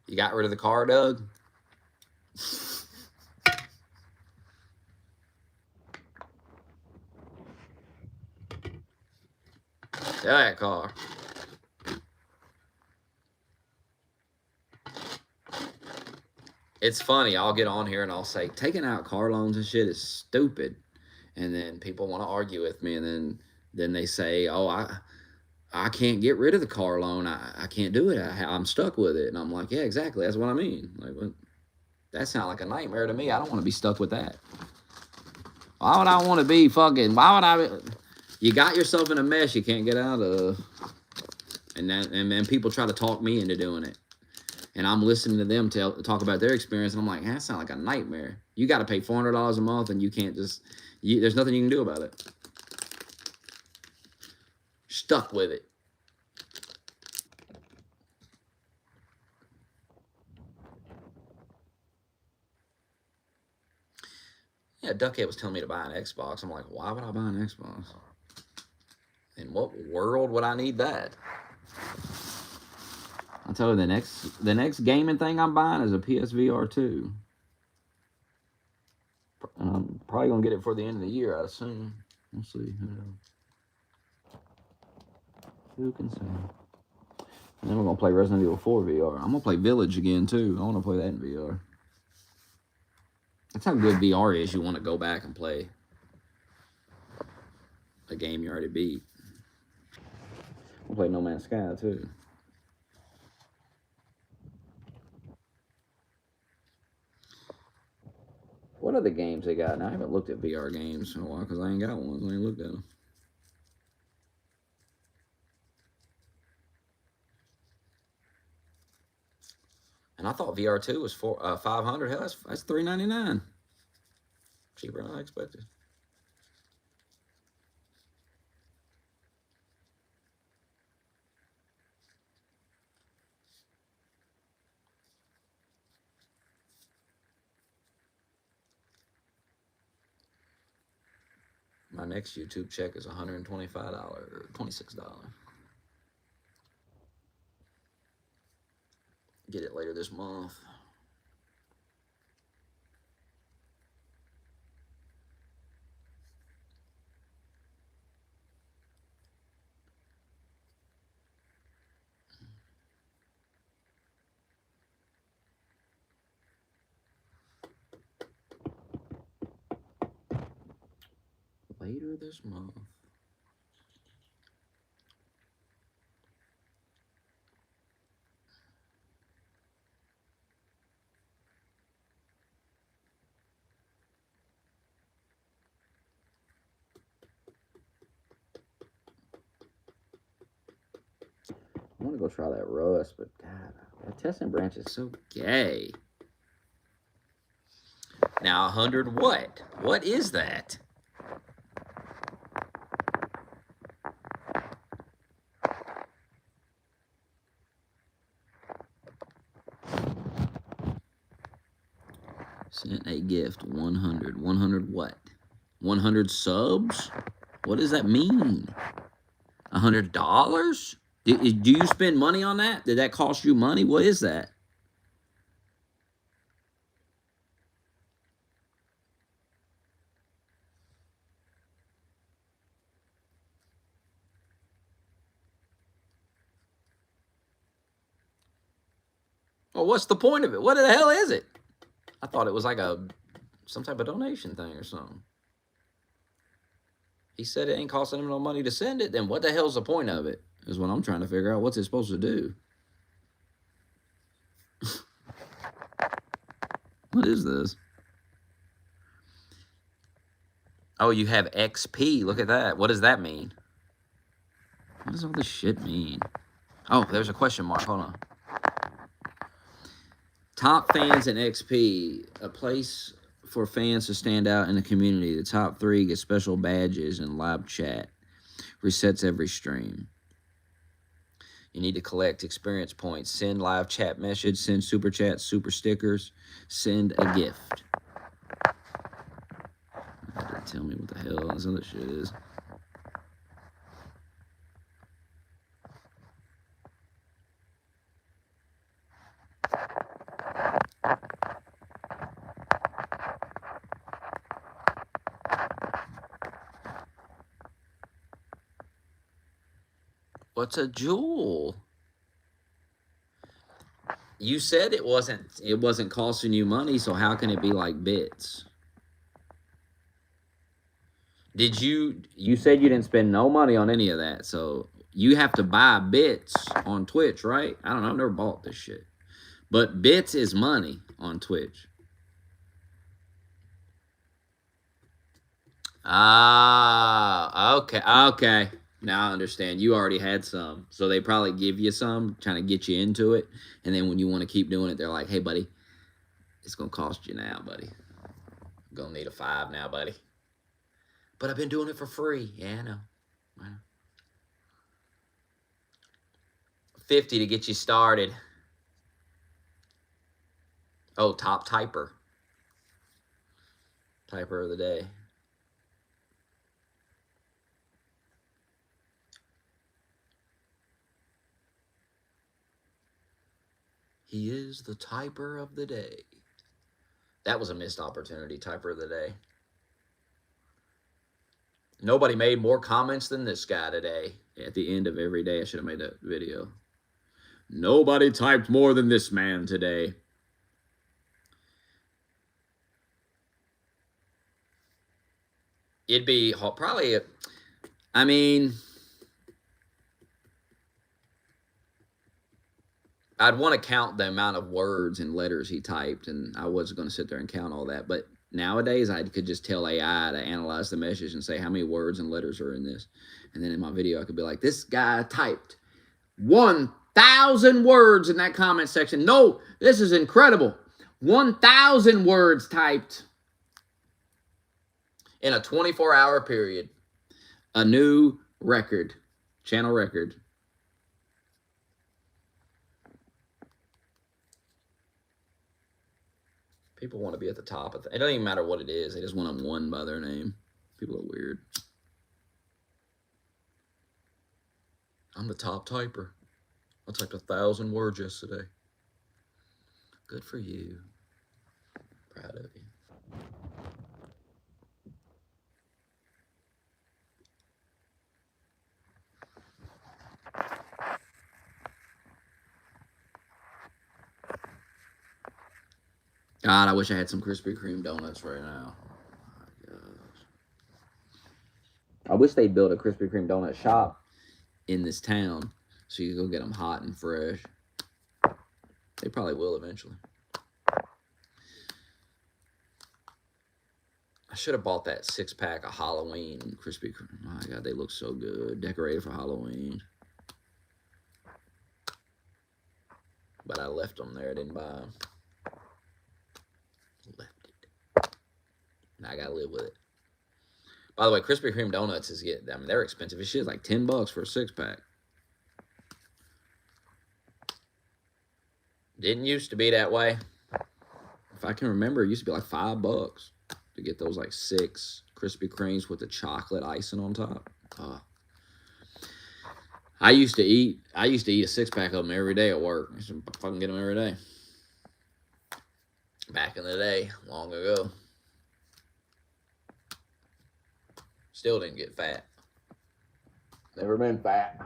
You got rid of the car, Doug? Sell that car. It's funny. I'll get on here and I'll say, taking out car loans and shit is stupid. And then people want to argue with me. And then they say, oh, I can't get rid of the car loan. I can't do it. I'm stuck with it. And I'm like, yeah, exactly. That's what I mean. Like, what? That sounds like a nightmare to me. I don't want to be stuck with that. Why would I want to be fucking? Why would I? You got yourself in a mess you can't get out of, and then people try to talk me into doing it, and I'm listening to them talk about their experience, and I'm like, that sounds like a nightmare. You got to pay $400 a month, and you can't just. There's nothing you can do about it. Stuck with it. Yeah, Duckhead was telling me to buy an Xbox. I'm like, why would I buy an Xbox? In what world would I need that? I'll tell you, the next gaming thing I'm buying is a PSVR 2. And I'm probably gonna get it for the end of the year, I assume. We'll see. Who can say? And then we're gonna play Resident Evil 4 VR. I'm gonna play Village again too. I want to play that in VR. That's how good VR is. You want to go back and play a game you already beat. We'll play No Man's Sky too. are the games they got? Now, I haven't looked at VR games in a while because I ain't got one. So I ain't looked at them. And I thought VR2 was $500. Hell, that's $399. Cheaper than I expected. My next YouTube check is $125, $26. Get it later this month. Later this month. I want to go try that Rust, but God, that testing branch is so gay. Now, 100 what? What is that? Sent a gift, 100. 100 what? 100 subs? What does that mean? $100? Do you spend money on that? Did that cost you money? What is that? Well, what's the point of it? What the hell is it? I thought it was like some type of donation thing or something. He said it ain't costing him no money to send it. Then what the hell's the point of it? Is what I'm trying to figure out. What's it supposed to do? What is this? Oh, you have XP. Look at that. What does that mean? What does all this shit mean? Oh, there's a question mark. Hold on. Top fans in XP, a place for fans to stand out in the community. The top 3 get special badges and live chat. Resets every stream. You need to collect experience points. Send live chat message. Send super chats, super stickers. Send a gift. Tell me what the hell this other shit is. What's a jewel? You said it wasn't costing you money, so how can it be like bits? You said you didn't spend no money on any of that, so you have to buy bits on Twitch, right? I don't know, I've never bought this shit. But bits is money on Twitch. Ah, okay. Now I understand. You already had some, so they probably give you some, trying to get you into it. And then when you want to keep doing it, they're like, "Hey, buddy, it's gonna cost you now, buddy. I'm gonna need a 5 now, buddy." But I've been doing it for free. Yeah, I know. 50 to get you started. Oh, top typer. Typer of the day. He is the typer of the day. That was a missed opportunity, typer of the day. Nobody made more comments than this guy today. At the end of every day, I should have made that video. Nobody typed more than this man today. It'd be probably, I mean, I'd want to count the amount of words and letters he typed, and I wasn't going to sit there and count all that. But nowadays I could just tell AI to analyze the message and say how many words and letters are in this. And then in my video, I could be like, this guy typed 1,000 words in that comment section. No, this is incredible. 1,000 words typed in a 24-hour period. A new record, channel record. People want to be at the top of it. It doesn't even matter what it is. They just want them one by their name. People are weird. I'm the top typer. I typed 1,000 words yesterday. Good for you. Proud of you. God, I wish I had some Krispy Kreme donuts right now. Oh my gosh. I wish they'd build a Krispy Kreme donut shop in this town so you can go get them hot and fresh. They probably will eventually. I should have bought that 6-pack of Halloween Krispy Kreme. Oh my God, they look so good. Decorated for Halloween. But I left them there. I didn't buy them. Left it. Now I gotta live with it. By the way, Krispy Kreme donuts is I mean, they're expensive as shit. Like $10 for a 6-pack. Didn't used to be that way. If I can remember, it used to be like $5 to get those like 6 Krispy Kremes with the chocolate icing on top. I used to eat a 6-pack of them every day at work. I used to fucking get them every day. Back in the day, long ago. Still didn't get fat. Never been fat.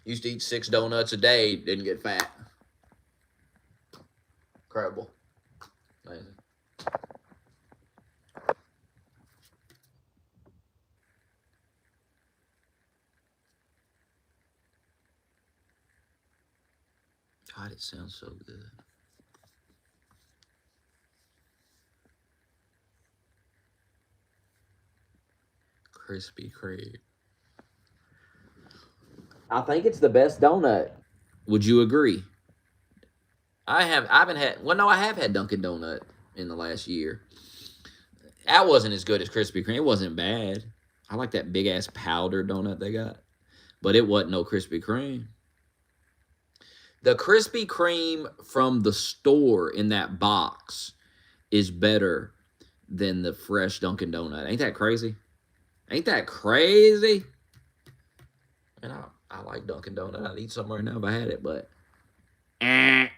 Used to eat 6 donuts a day, didn't get fat. Incredible. Amazing. God, it sounds so good. Krispy Kreme. I think it's the best donut. Would you agree? I haven't had, well, no, I have had Dunkin' Donut in the last year. That wasn't as good as Krispy Kreme. It wasn't bad. I like that big-ass powder donut they got. But it wasn't no Krispy Kreme. The Krispy Kreme from the store in that box is better than the fresh Dunkin' Donut. Ain't that crazy? Ain't that crazy? And I like Dunkin' Donut. I'd eat some right now if I had it, but I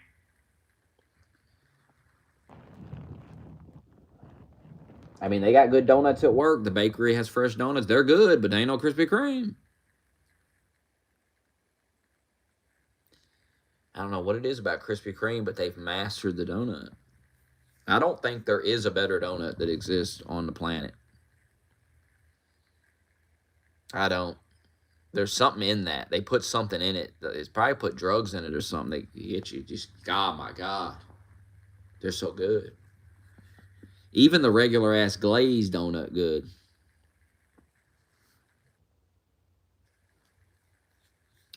mean, they got good donuts at work. The bakery has fresh donuts. They're good, but they ain't no Krispy Kreme. I don't know what it is about Krispy Kreme, but they've mastered the donut. I don't think there is a better donut that exists on the planet. I don't. There's something in that. They put something in it. It's probably put drugs in it or something. They get you. Just, God, my God. They're so good. Even the regular ass glazed donut good.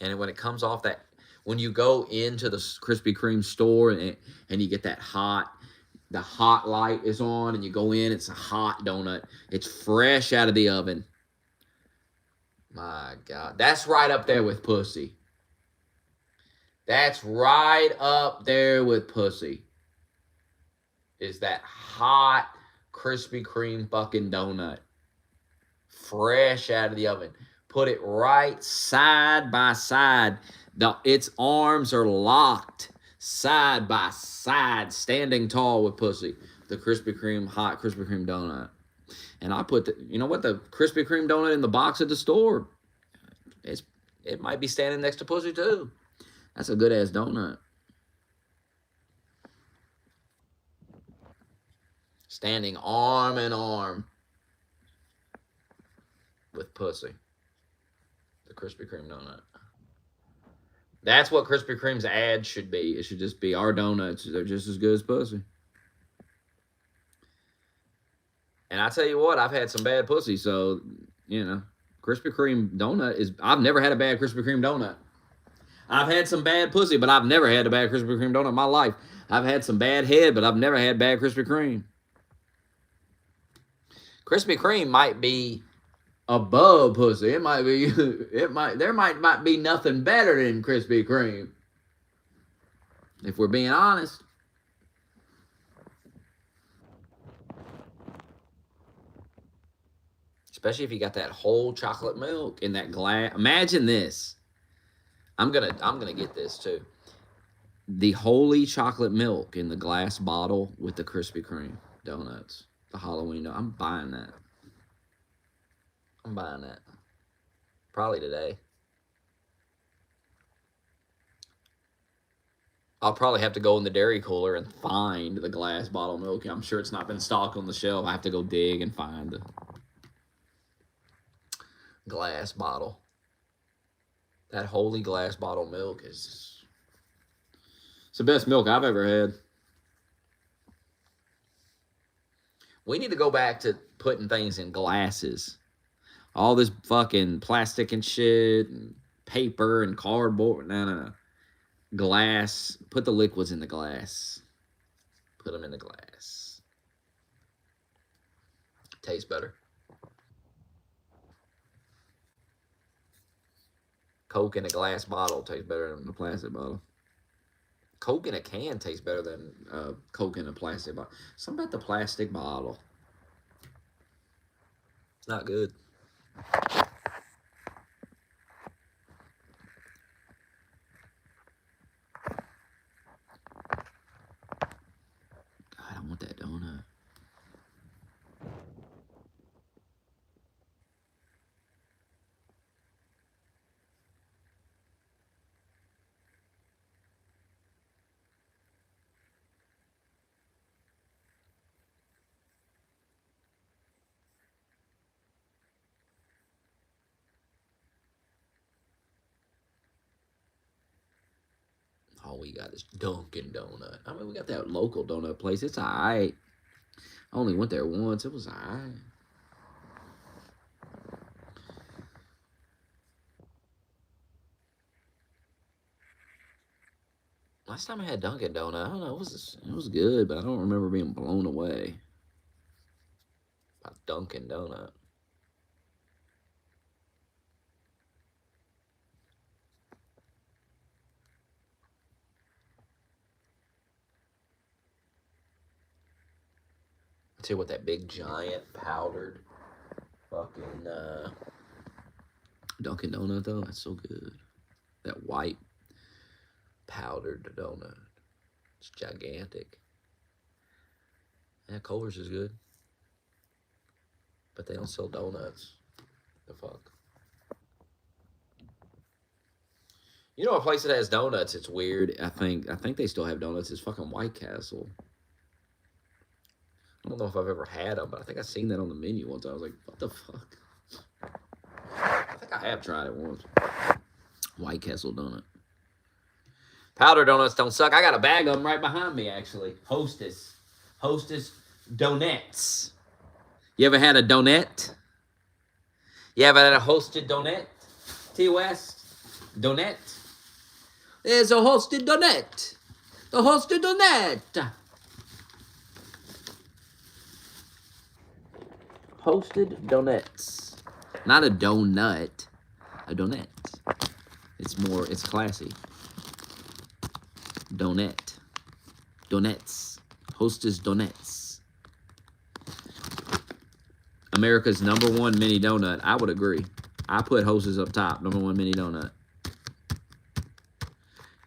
And when it comes off that, when you go into the Krispy Kreme store and you get that the hot light is on and you go in, it's a hot donut. It's fresh out of the oven. My God. That's right up there with pussy. That's right up there with pussy. Is that hot Krispy Kreme fucking donut. Fresh out of the oven. Put it right side by side. Its arms are locked side by side, standing tall with pussy. The Krispy Kreme, hot Krispy Kreme donut. And I put you know what? The Krispy Kreme donut in the box at the store, it might be standing next to pussy too. That's a good-ass donut. Standing arm in arm with pussy. The Krispy Kreme donut. That's what Krispy Kreme's ad should be. It should just be our donuts. They're just as good as pussy. And I tell you what, I've had some bad pussy, so, you know, Krispy Kreme donut is... I've never had a bad Krispy Kreme donut. I've had some bad pussy, but I've never had a bad Krispy Kreme donut in my life. I've had some bad head, but I've never had bad Krispy Kreme. Krispy Kreme might be above pussy. It might be... There might be nothing better than Krispy Kreme. If we're being honest. Especially if you got that whole chocolate milk in that glass. Imagine this. I'm gonna get this too. The holy chocolate milk in the glass bottle with the Krispy Kreme donuts. The Halloween. I'm buying that. I'm buying that. Probably today. I'll probably have to go in the dairy cooler and find the glass bottle milk. I'm sure it's not been stocked on the shelf. I have to go dig and find the glass bottle. That holy glass bottle milk is... It's the best milk I've ever had. We need to go back to putting things in glasses. All this fucking plastic and shit, and paper and cardboard. No. Glass. Put the liquids in the glass. Put them in the glass. Tastes better. Coke in a glass bottle tastes better than a plastic bottle. Coke in a can tastes better than Coke in a plastic bottle. Something about the plastic bottle. It's not good. God, I want that donut. All we got is Dunkin' Donut. I mean, we got that local donut place. It's all right. I only went there once. It was all right. Last time I had Dunkin' Donut, I don't know, it was good, but I don't remember being blown away by Dunkin' Donut. See what that big giant powdered fucking Dunkin' Donut though, that's so good. That white powdered donut. It's gigantic. Yeah, Culver's is good. But they don't sell donuts. The fuck? You know a place that has donuts, it's weird. I think they still have donuts. It's fucking White Castle. I don't know if I've ever had them, but I think I seen that on the menu once. I was like, what the fuck? I think I have tried it once. White Castle donut. Powder donuts don't suck. I got a bag of them right behind me, actually. Hostess donuts. You ever had a donut? You ever had a hosted donut? T West? Donut? There's a hosted donut. The hosted donut. Hosted donuts. Not a donut. A donut. It's classy. Donut. Donuts. Hostess donuts. America's #1 mini donut. I would agree. I put Hostess up top. #1 mini donut.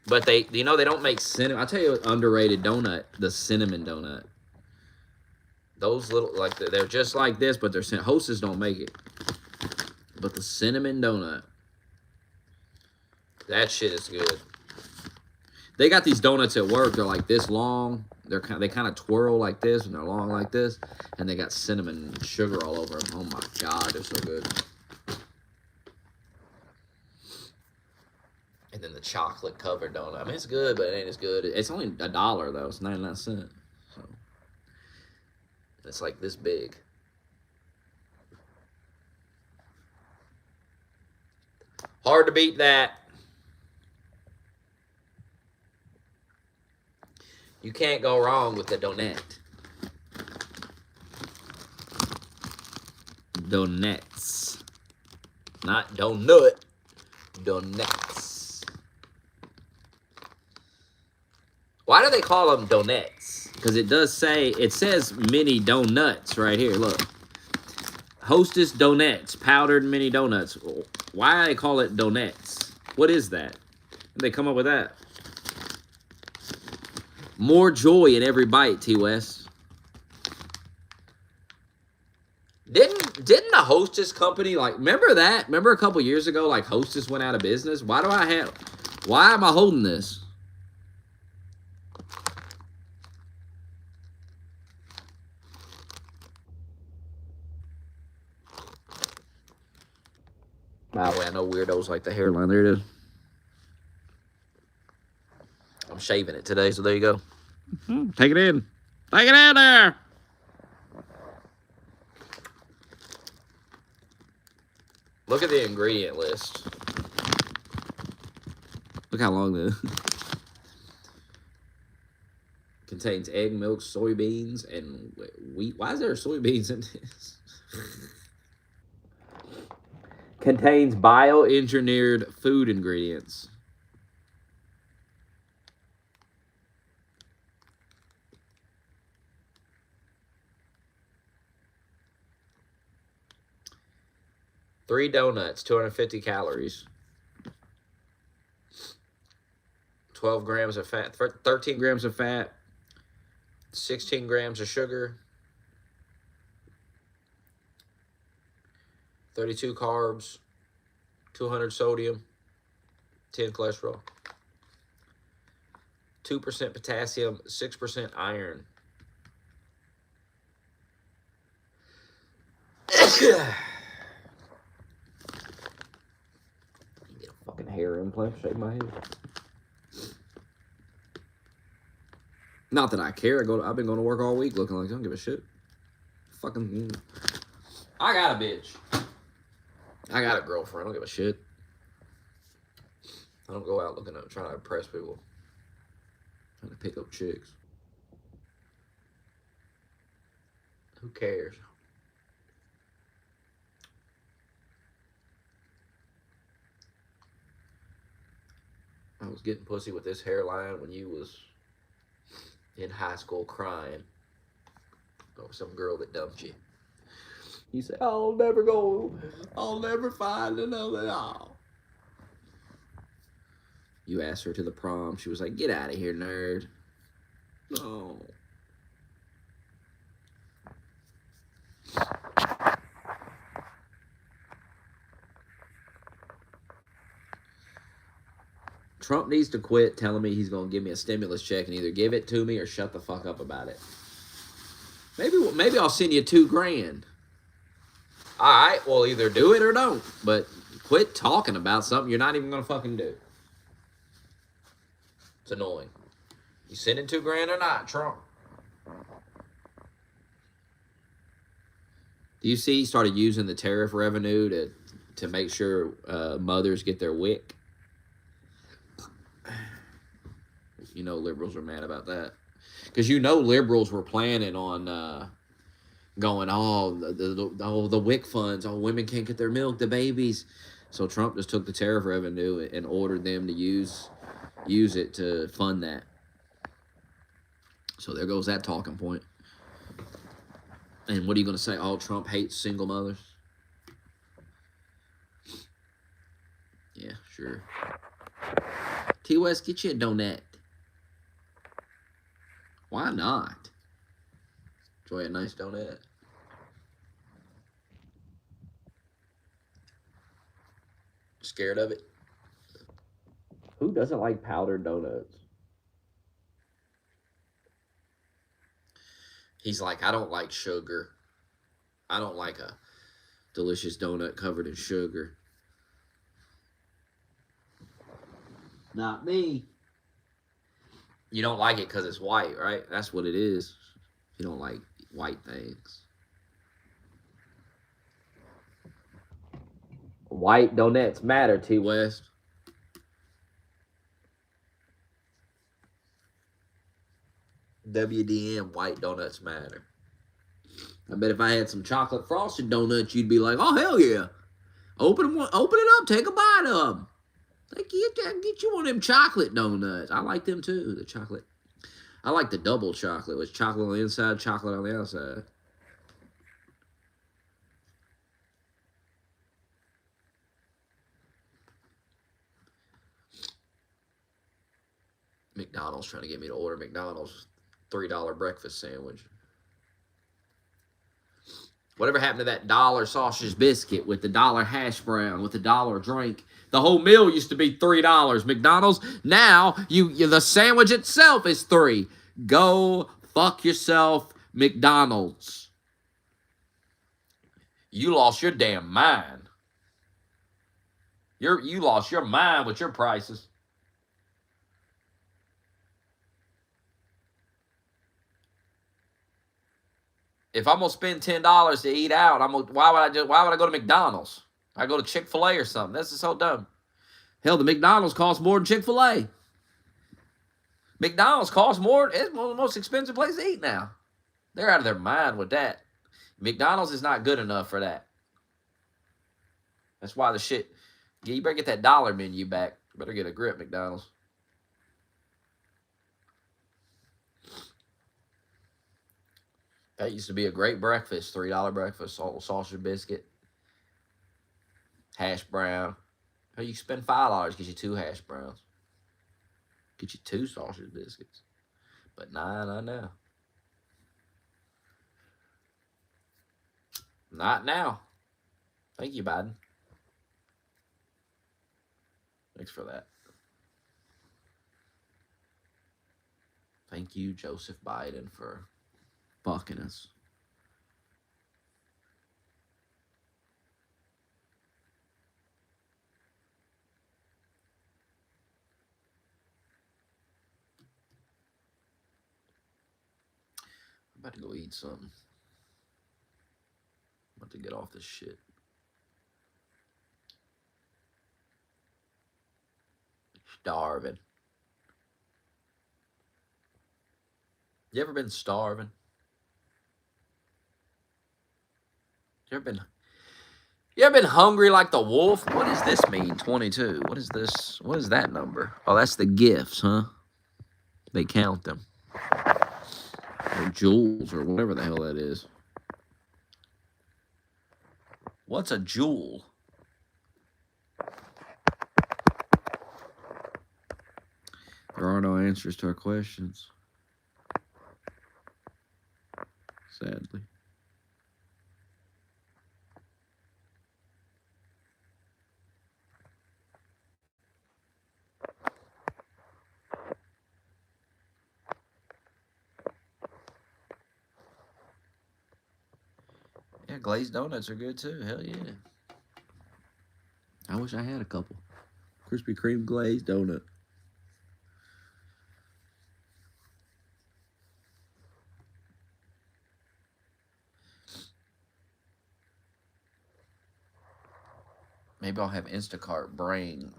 But they don't make cinnamon. I'll tell you an underrated donut. The cinnamon donut. Those little, like, they're just like this, but they're Hostess don't make it. But the cinnamon donut. That shit is good. They got these donuts at work. They're like this long. They kind of twirl like this, and they're long like this. And they got cinnamon and sugar all over them. Oh my God, they're so good. And then the chocolate covered donut. I mean, it's good, but it ain't as good. It's only $1 though. It's 99 cents. So it's like this big. Hard to beat that. You can't go wrong with the donut. Donuts. Not donut. Donuts. Why do they call them donuts? Because it says mini donuts right here. Look. Hostess donuts. Powdered mini donuts. Why do they call it donuts? What is that? Did they come up with that? More joy in every bite, T. West. Didn't the Hostess company, like, remember that? Remember a couple years ago, like, Hostess went out of business? Why am I holding this? By the way, I know weirdos like the hairline. There it is. I'm shaving it today, so there you go. Take it in. Take it in there. Look at the ingredient list. Look how long the contains egg, milk, soybeans, and wheat. Why is there soybeans in this? Contains bioengineered food ingredients. Three donuts, 250 calories. 12 grams of fat, 13 grams of fat, 16 grams of sugar, 32 carbs, 200 sodium, 10 cholesterol, 2% potassium, 6% iron. Get a fucking hair implant, shave my head. Not that I care. I've been going to work all week looking like I don't give a shit. Fucking, I got a bitch. I got a girlfriend. I don't give a shit. I don't go out trying to impress people. Trying to pick up chicks. Who cares? I was getting pussy with this hairline when you was in high school crying over some girl that dumped you. You said, I'll never find another doll. You asked her to the prom. She was like, get out of here, nerd. No. Trump needs to quit telling me he's going to give me a stimulus check and either give it to me or shut the fuck up about it. Maybe I'll send you $2,000. All right, well, either do it or don't. But quit talking about something you're not even going to fucking do. It's annoying. You sending $2,000 or not, Trump? Do you see he started using the tariff revenue to make sure mothers get their WIC? You know liberals are mad about that. Because you know liberals were planning on going, the WIC funds, women can't get their milk, the babies. So Trump just took the tariff revenue and ordered them to use it to fund that. So there goes that talking point. And what are you going to say? Oh, Trump hates single mothers? Yeah, sure. T. West, get you a donut. Why not? Enjoy a nice donut. Scared of it? Who doesn't like powdered donuts? He's like, I don't like sugar. I don't like a delicious donut covered in sugar. Not me. You don't like it because it's white, right? That's what it is. You don't like white things. White donuts matter, T. West. WDM, white donuts matter. I bet if I had some chocolate frosted donuts, you'd be like, oh, hell yeah. Open it up, take a bite of them. Get you one of them chocolate donuts. I like them too, the chocolate. I like the double chocolate with chocolate on the inside, chocolate on the outside. McDonald's trying to get me to order McDonald's $3 breakfast sandwich. Whatever happened to that $1 sausage biscuit with the $1 hash brown with the $1 drink? The whole meal used to be $3. McDonald's, now the sandwich itself is $3. Go fuck yourself, McDonald's. You lost your damn mind. You lost your mind with your prices. If I'm gonna spend $10 to eat out, why would I go to McDonald's? I go to Chick-fil-A or something. This is so dumb. Hell, the McDonald's costs more than Chick-fil-A. McDonald's costs more. It's one of the most expensive places to eat now. They're out of their mind with that. McDonald's is not good enough for that. That's why the shit. Yeah, you better get that dollar menu back. You better get a grip, McDonald's. That used to be a great breakfast. $3 breakfast. Sausage biscuit. Hash brown. You spend $5, get you 2 hash browns. Get you 2 sausage biscuits. But nah, not now. Not now. Thank you, Biden. Thanks for that. Thank you, Joseph Biden, for fucking us. I'm about to go eat something. I'm about to get off this shit. Starving. You ever been starving? You ever been hungry like the wolf? What does this mean, 22? What is this? What is that number? Oh, that's the gifts, huh? They count them. Or jewels, or whatever the hell that is. What's a jewel? There are no answers to our questions. Sadly. Yeah, glazed donuts are good too. Hell yeah. I wish I had a couple. Krispy Kreme glazed donut. Maybe I'll have Instacart bring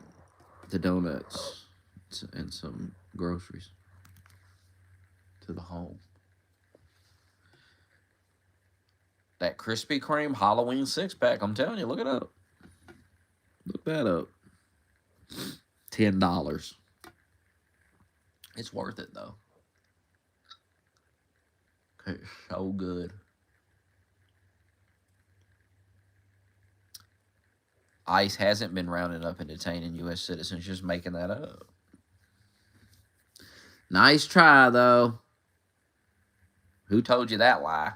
the donuts and some groceries to the home. That Krispy Kreme Halloween 6-pack, I'm telling you, look it up. Look that up. $10. It's worth it, though. It's so good. ICE hasn't been rounding up and detaining U.S. citizens, just making that up. Nice try, though. Who told you that lie?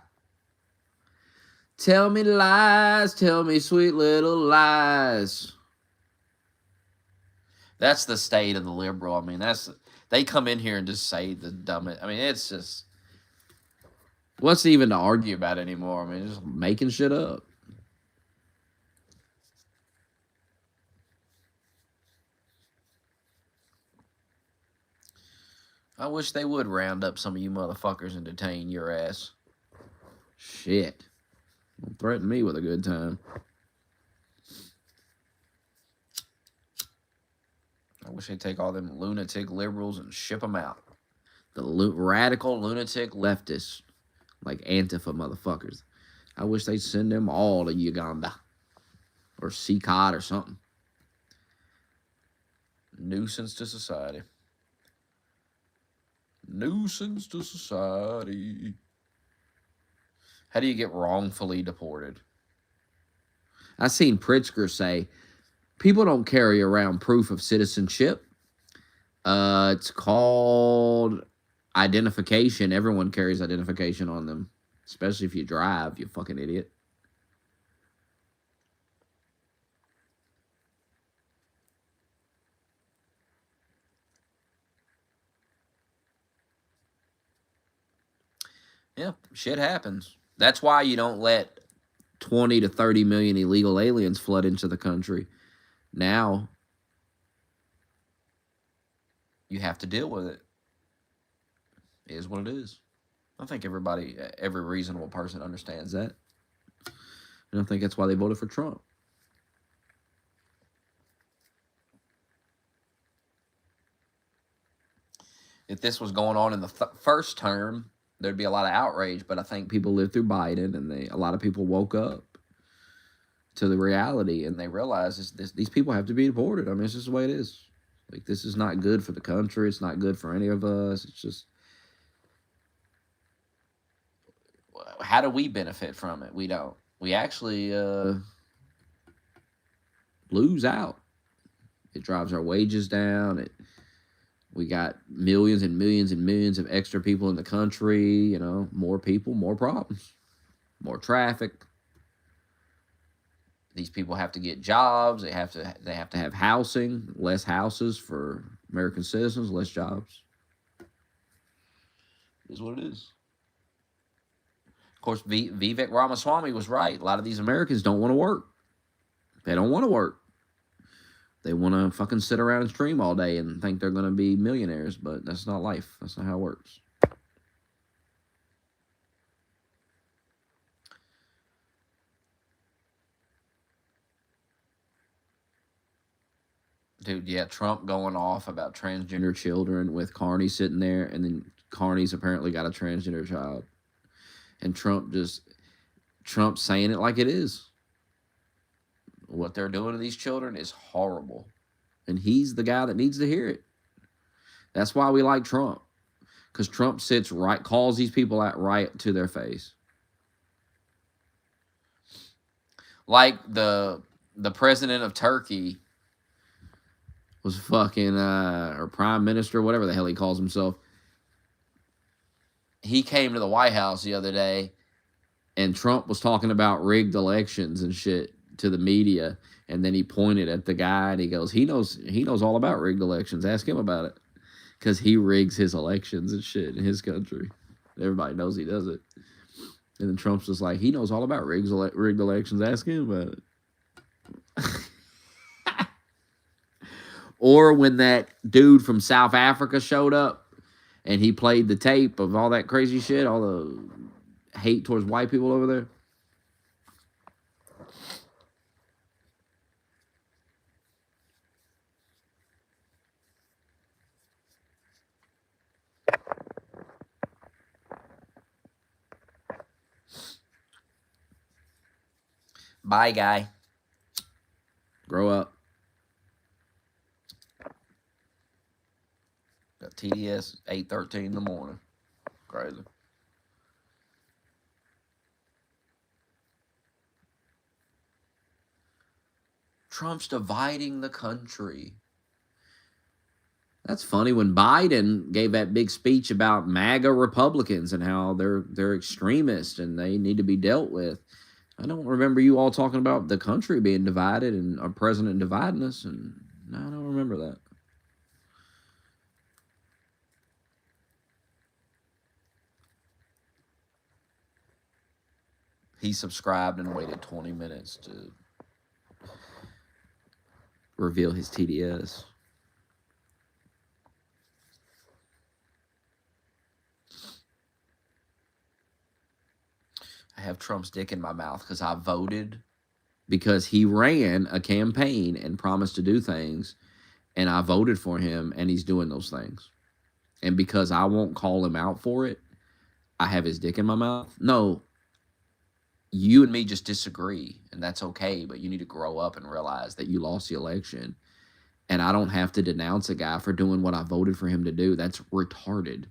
Tell me lies, tell me sweet little lies. That's the state of the liberal. I mean, they come in here and just say the dumbest. I mean, it's just, what's even to argue about anymore? I mean, just making shit up. I wish they would round up some of you motherfuckers and detain your ass. Shit. Don't threaten me with a good time. I wish they'd take all them lunatic liberals and ship them out. The radical lunatic leftists, like Antifa motherfuckers. I wish they'd send them all to Uganda or CCOT or something. Nuisance to society. Nuisance to society. How do you get wrongfully deported? I seen Pritzker say, people don't carry around proof of citizenship. It's called identification. Everyone carries identification on them, especially if you drive, you fucking idiot. Yeah, shit happens. That's why you don't let 20 to 30 million illegal aliens flood into the country. Now, you have to deal with it. It is what it is. I think every reasonable person understands that. And I think that's why they voted for Trump. If this was going on in the first term, there'd be a lot of outrage. But I think people lived through Biden, and a lot of people woke up to the reality, and they realized these people have to be deported. I mean, it's just the way it is. Like, this is not good for the country. It's not good for any of us. It's just, how do we benefit from it? We don't. We actually lose out. It drives our wages down. We got millions and millions and millions of extra people in the country. You know, more people, more problems, more traffic. These people have to get jobs. They have to have housing. Less houses for American citizens. Less jobs. It is what it is. Of course, Vivek Ramaswamy was right. A lot of these Americans don't want to work. They don't want to work. They want to fucking sit around and stream all day and think they're going to be millionaires, but that's not life. That's not how it works. Dude, yeah, Trump going off about transgender children with Carney sitting there, and then Carney's apparently got a transgender child. And Trump's saying it like it is. What they're doing to these children is horrible. And he's the guy that needs to hear it. That's why we like Trump. Because Trump sits right, calls these people out right to their face. Like the president of Turkey was fucking, or prime minister, whatever the hell he calls himself. He came to the White House the other day, and Trump was talking about rigged elections and shit to the media, and then he pointed at the guy and he goes, he knows all about rigged elections. Ask him about it, because he rigs his elections and shit in his country. Everybody knows he does it. And then Trump's just like, he knows all about rigged elections. Ask him about it. Or when that dude from South Africa showed up and he played the tape of all that crazy shit, all the hate towards white people over there. Bye, guy. Grow up. Got TDS 8:13 in the morning. Crazy. Trump's dividing the country. That's funny. When Biden gave that big speech about MAGA Republicans and how they're extremists and they need to be dealt with, I don't remember you all talking about the country being divided and our president dividing us. And no, I don't remember that. He subscribed and waited 20 minutes to reveal his TDS. I have Trump's dick in my mouth because I voted, because he ran a campaign and promised to do things, and I voted for him, and he's doing those things. And because I won't call him out for it, I have his dick in my mouth. No, you and me just disagree, and that's okay, but you need to grow up and realize that you lost the election, and I don't have to denounce a guy for doing what I voted for him to do. That's retarded.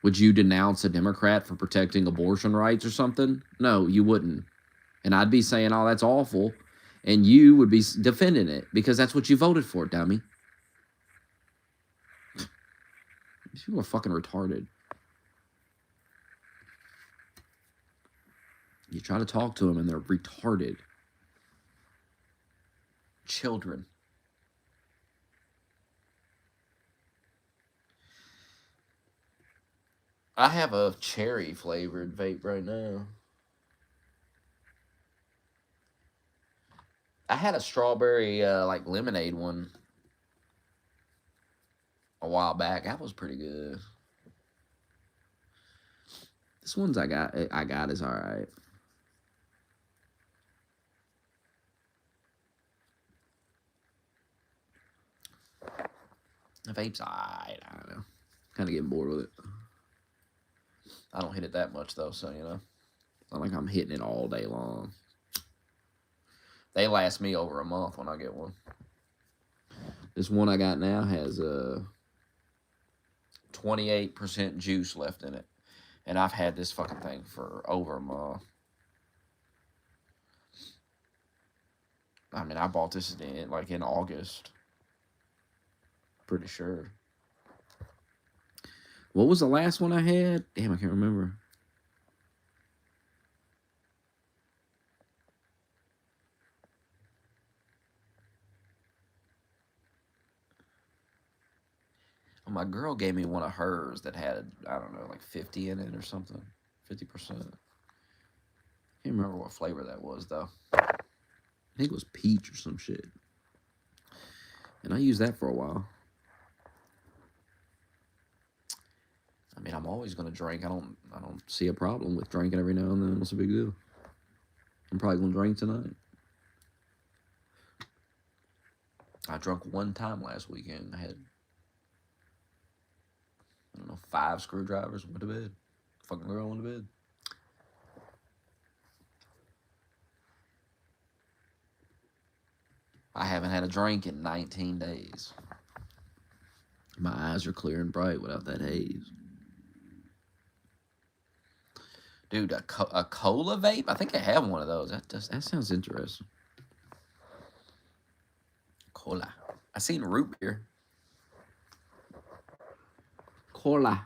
Would you denounce a Democrat for protecting abortion rights or something? No, you wouldn't. And I'd be saying, oh, that's awful. And you would be defending it because that's what you voted for, dummy. These people are fucking retarded. You try to talk to them and they're retarded. Children. I have a cherry flavored vape right now. I had a strawberry like lemonade one a while back. That was pretty good. This one's I got is all right. The vape's all right. I don't know. Kind of getting bored with it. I don't hit it that much though, so you know, it's not like I'm hitting it all day long. They last me over a month when I get one. This one I got now has 28% juice left in it, and I've had this fucking thing for over a month. I mean, I bought this in August. Pretty sure. What was the last one I had? Damn, I can't remember. Oh, my girl gave me one of hers that had, I don't know, like 50 in it or something. 50%. Can't remember what flavor that was, though. I think it was peach or some shit. And I used that for a while. I mean, I'm always gonna drink. I don't see a problem with drinking every now and then. What's the big deal? I'm probably gonna drink tonight. I drunk one time last weekend. I had, I don't know, 5 screwdrivers. Went to bed. Fucking girl went to bed. I haven't had a drink in 19 days. My eyes are clear and bright without that haze. Dude, a cola vape? I think I have one of those. That sounds interesting. Cola. I seen root beer. Cola.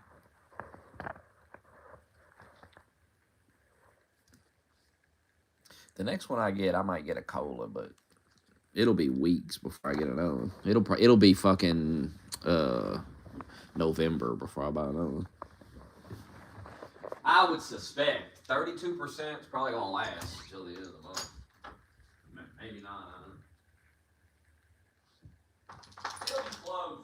The next one I get, I might get a cola, but it'll be weeks before I get another one. It'll be fucking November before I buy another one. I would suspect 32% is probably gonna last until the end of the month. Maybe not. It'll be close.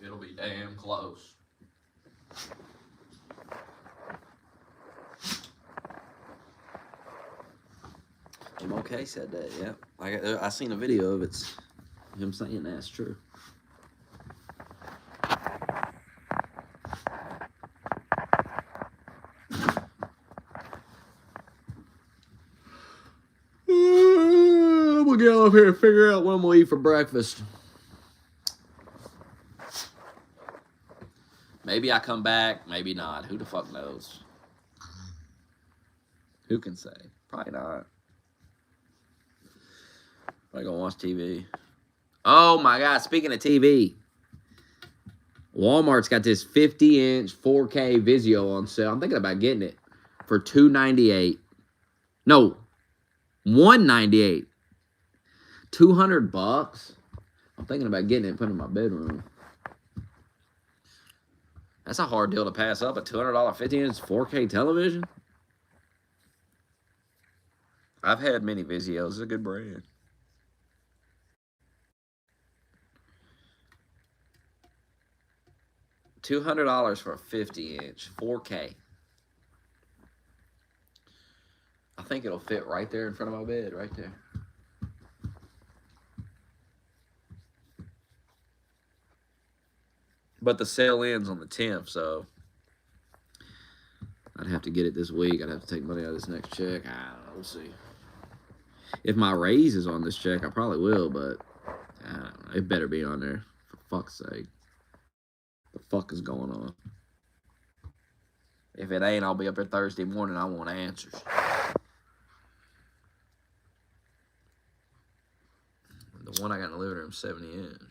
It'll be damn close. MLK said that, yeah. I seen a video of it. Him saying that's true. I'm gonna get up here and figure out what I'm gonna eat for breakfast. Maybe I come back, maybe not. Who the fuck knows? Who can say? Probably not. Probably gonna watch TV. Oh my God, speaking of TV. Walmart's got this 50-inch 4K Vizio on sale. I'm thinking about getting it for $298. No, $198. $200. I'm thinking about getting it and putting it in my bedroom. That's a hard deal to pass up. A $200 50-inch 4K television. I've had many Vizios. It's a good brand. $200 for a 50-inch 4K. I think it'll fit right there in front of my bed, right there. But the sale ends on the 10th, so I'd have to get it this week. I'd have to take money out of this next check. I don't know. We'll see. If my raise is on this check, I probably will, but I don't know. It better be on there. For fuck's sake. The fuck is going on? If it ain't, I'll be up there Thursday morning. I want answers. The one I got in the living room, 70-inch.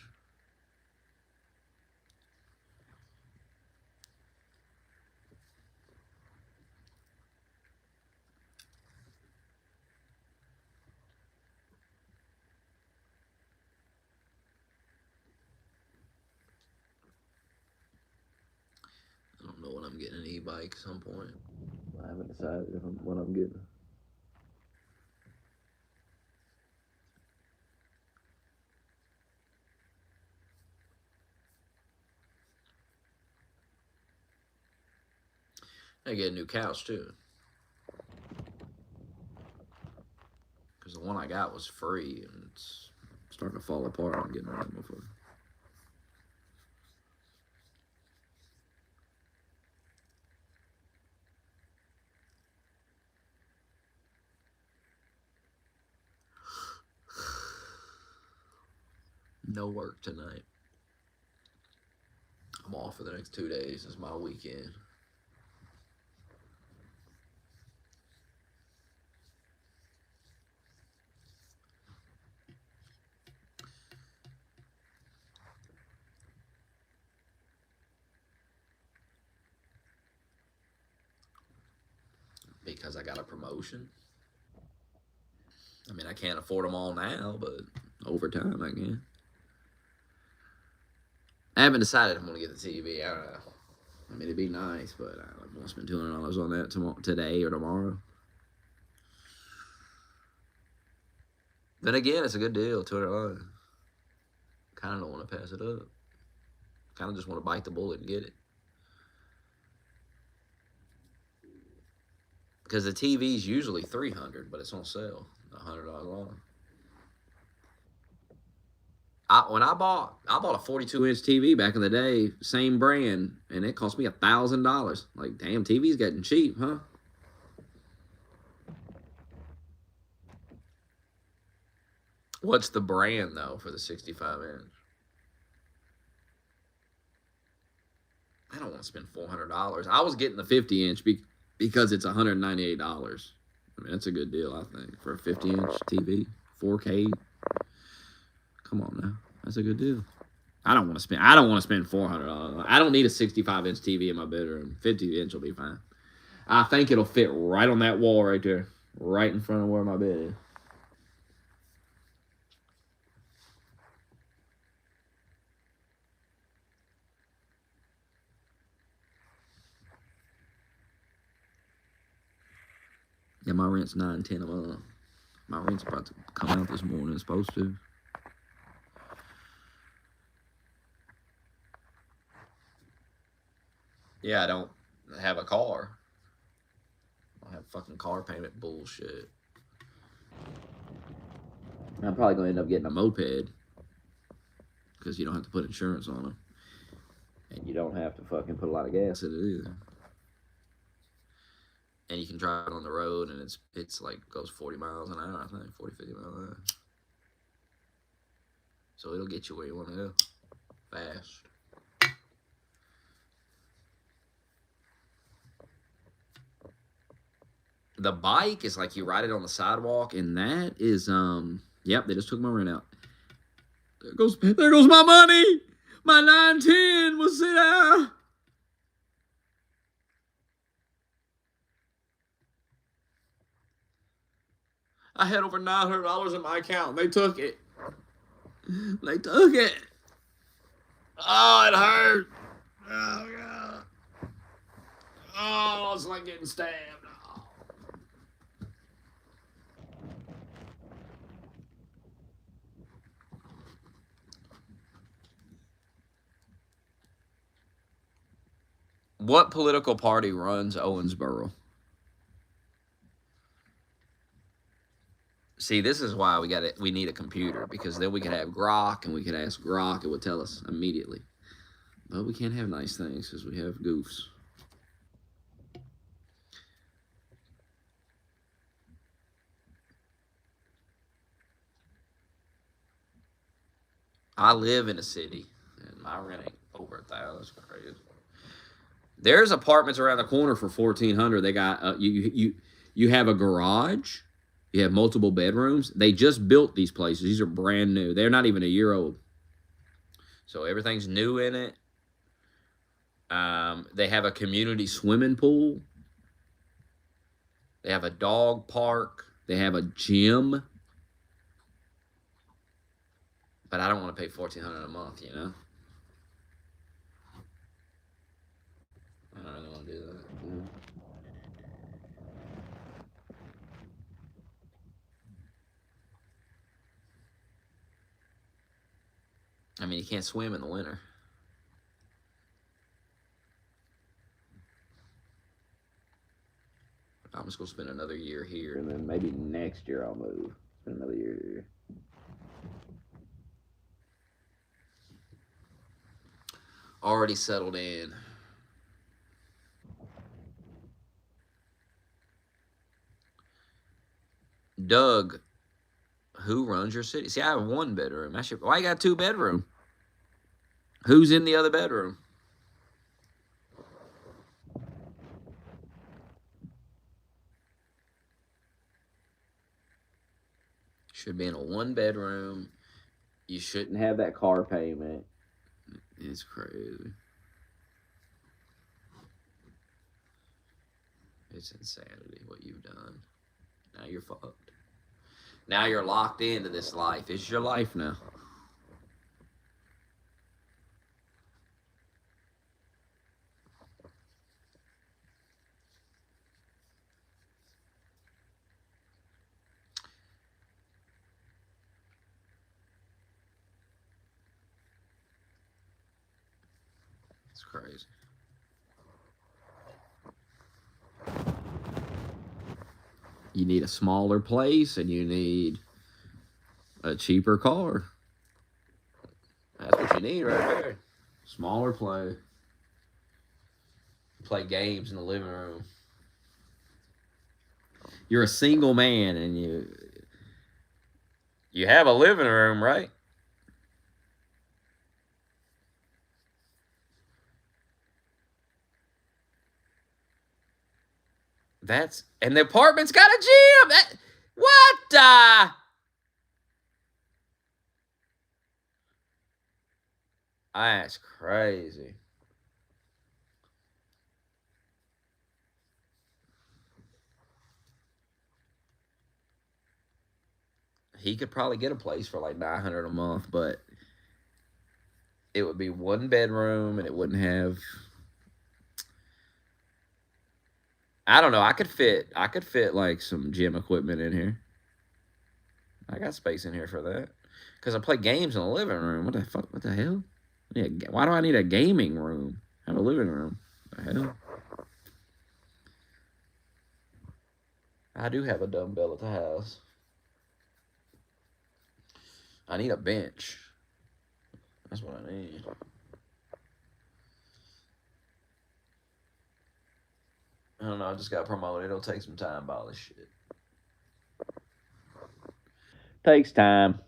I don't know when I'm getting an e-bike at some point. I haven't decided when I'm getting. I get a new couch too, because the one I got was free and it's starting to fall apart. I'm getting rid of it before. No work tonight. I'm off for the next 2 days. It's my weekend. Because I got a promotion. I mean, I can't afford them all now, but over time I can. I haven't decided I'm going to get the TV. I don't know. I mean, it'd be nice, but I don't want to spend $200 on that today or tomorrow. Then again, it's a good deal, $200. Kind of don't want to pass it up. Kind of just want to bite the bullet and get it. Because the TV's usually $300, but it's on sale, $100 off. When I bought a 42-inch TV back in the day, same brand, and it cost me $1,000. Like, damn, TV's getting cheap, huh? What's the brand though for the 65-inch? I don't want to spend $400. I was getting the 50-inch because it's $198. I mean, that's a good deal, I think, for a 50-inch TV, 4K. Come on now, that's a good deal. I don't want to spend $400. I don't need a 65-inch TV in my bedroom. 50-inch will be fine. I think it'll fit right on that wall right there, right in front of where my bed is. Yeah, my rent's $9.10 a month. My rent's about to come out this morning. It's supposed to. Yeah, I don't have a car. I have fucking car payment bullshit. I'm probably going to end up getting a moped because you don't have to put insurance on them. And you don't have to fucking put a lot of gas in it either. And you can drive it on the road, and it's like goes 40 miles an hour, I think, 40, 50 miles an hour. So it'll get you where you want to go fast. The bike is like you ride it on the sidewalk, and that is yep, they just took my rent out. There goes my money. My 910 was sit out. I had over $900 in my account. They took it. They took it. Oh, it hurt. Oh, God. Oh, it's like getting stabbed. Oh. What political party runs Owensboro? See, this is why we need a computer, because then we could have Grok and we could ask Grok, it would tell us immediately. But we can't have nice things because we have goofs. I live in a city and my rent ain't over $1,000. That's crazy. There's apartments around the corner for $1,400. They got you have a garage. You have multiple bedrooms. They just built these places. These are brand new. They're not even a year old. So everything's new in it. They have a community swimming pool. They have a dog park. They have a gym. But I don't want to pay $1,400 a month, you know? I don't really want to do that. I mean, you can't swim in the winter. I'm just going to spend another year here, and then maybe next year I'll move. Spend another year here. Already settled in. Doug, who runs your city? See, I have one bedroom. Why you got 2 bedroom? Who's in the other bedroom? Should be in a 1 bedroom. You shouldn't have that car payment. It's crazy. It's insanity what you've done. Now you're fucked. Now you're locked into this life. It's your life now. It's crazy. You need a smaller place and you need a cheaper car. That's what you need right there. Smaller play. Play games in the living room. You're a single man and you have a living room, right? And the apartment's got a gym. What? That's crazy. He could probably get a place for like $900 a month, but it would be 1 bedroom and it wouldn't have. I don't know. I could fit like some gym equipment in here. I got space in here for that because I play games in the living room. What the fuck? What the hell? Yeah, why do I need a gaming room? I have a living room. What the hell? I do have a dumbbell at the house. I need a bench. That's what I need. I don't know. I just got promoted. It'll take some time by all this shit. Takes time.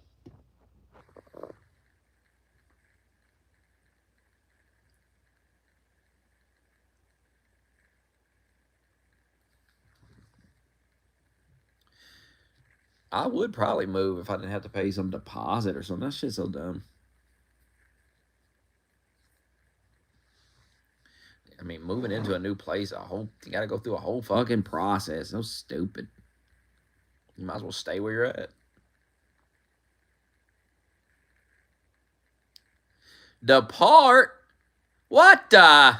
I would probably move if I didn't have to pay some deposit or something. That shit's so dumb. I mean, moving into a new place, you got to go through a whole fucking process. So stupid. You might as well stay where you're at. Depart? What the?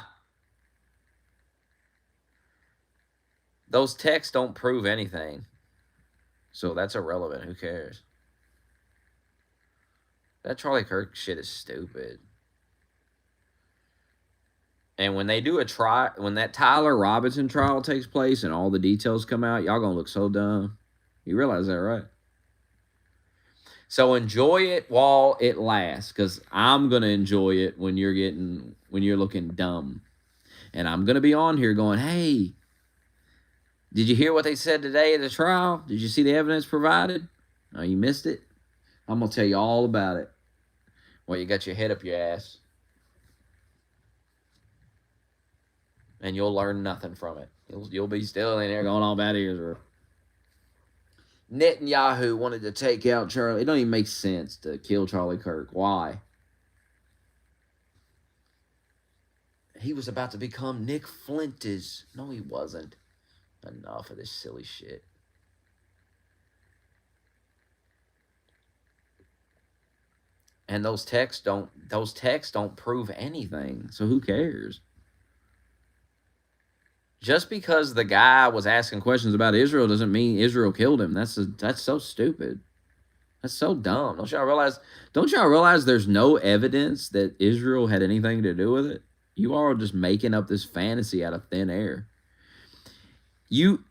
Those texts don't prove anything. So that's irrelevant. Who cares? That Charlie Kirk shit is stupid. And when they do a trial, when that Tyler Robinson trial takes place and all the details come out, y'all gonna look so dumb. You realize that, right? So enjoy it while it lasts, because I'm gonna enjoy it when you're looking dumb. And I'm gonna be on here going, hey, did you hear what they said today at the trial? Did you see the evidence provided? Oh, you missed it? I'm gonna tell you all about it. Well, you got your head up your ass. And you'll learn nothing from it. You'll be still in there going all about Israel. Netanyahu wanted to take out Charlie. It don't even make sense to kill Charlie Kirk. Why? He was about to become Nick Flint's. No, he wasn't. Enough of this silly shit. And those texts don't prove anything. So who cares? Just because the guy was asking questions about Israel doesn't mean Israel killed him. That's so stupid. That's so dumb. Don't y'all realize there's no evidence that Israel had anything to do with it? You are just making up this fantasy out of thin air. You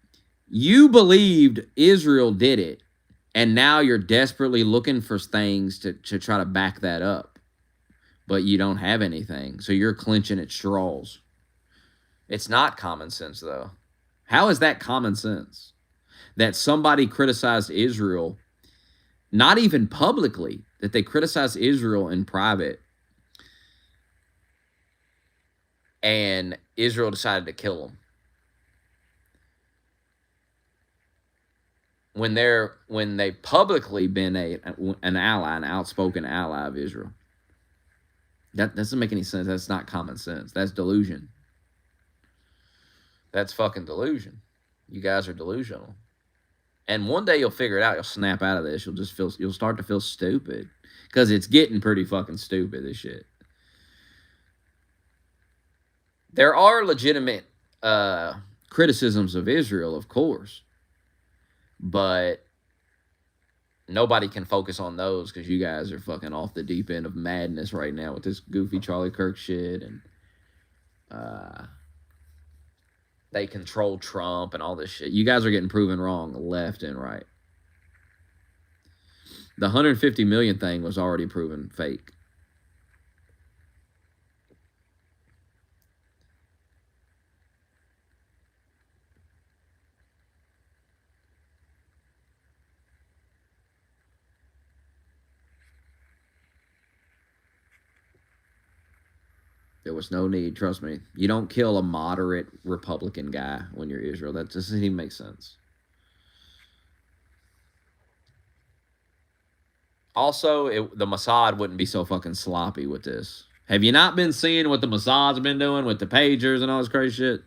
believed Israel did it, and now you're desperately looking for things to try to back that up. But you don't have anything, so you're clenching at straws. It's not common sense, though. How is that common sense? That somebody criticized Israel, not even publicly, that they criticized Israel in private, and Israel decided to kill them. When they've publicly been an ally, an outspoken ally of Israel. That doesn't make any sense. That's not common sense. That's delusion. That's fucking delusion. You guys are delusional. And one day you'll figure it out. You'll snap out of this. You'll start to feel stupid. Because it's getting pretty fucking stupid, this shit. There are legitimate criticisms of Israel, of course. But nobody can focus on those because you guys are fucking off the deep end of madness right now with this goofy Charlie Kirk shit. And they control Trump and all this shit. You guys are getting proven wrong left and right. The 150 million thing was already proven fake. There was no need, trust me. You don't kill a moderate Republican guy when you're Israel. That doesn't even make sense. Also, the Mossad wouldn't be so fucking sloppy with this. Have you not been seeing what the Mossad's been doing with the pagers and all this crazy shit?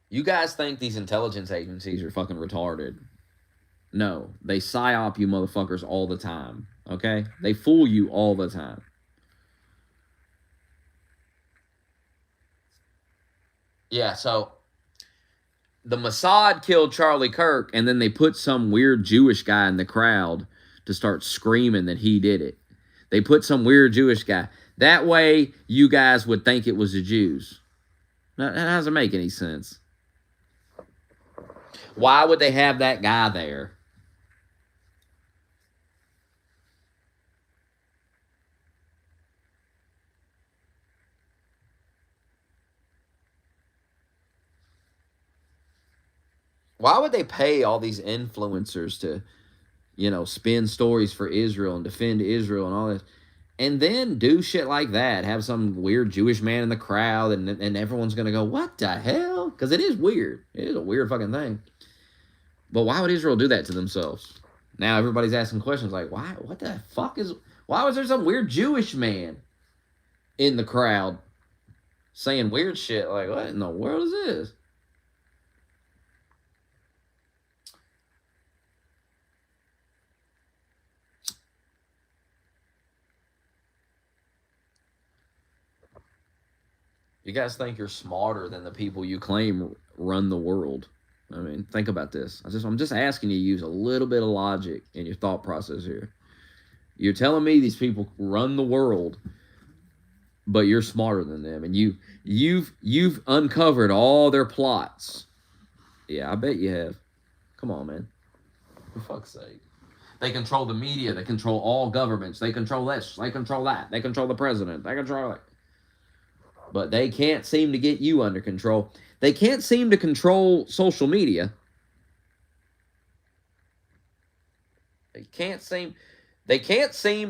You guys think these intelligence agencies are fucking retarded. No, they psyop you motherfuckers all the time, okay? They fool you all the time. Yeah, so the Mossad killed Charlie Kirk, and then they put some weird Jewish guy in the crowd to start screaming that he did it. They put some weird Jewish guy. That way, you guys would think it was the Jews. That doesn't make any sense. Why would they have that guy there? Why would they pay all these influencers to, spin stories for Israel and defend Israel and all this, and then do shit like that? Have some weird Jewish man in the crowd, and everyone's going to go, what the hell? Because it is weird. It is a weird fucking thing. But why would Israel do that to themselves? Now everybody's asking questions like, why? What the fuck why was there some weird Jewish man in the crowd saying weird shit? Like, what in the world is this? You guys think you're smarter than the people you claim run the world. I mean, think about this. I'm just asking you to use a little bit of logic in your thought process here. You're telling me these people run the world, but you're smarter than them, and you've uncovered all their plots. Yeah, I bet you have. Come on, man. For fuck's sake. They control the media. They control all governments. They control this. They control that. They control the president. They control it. But they can't seem to get you under control. They can't seem to control social media. They can't seem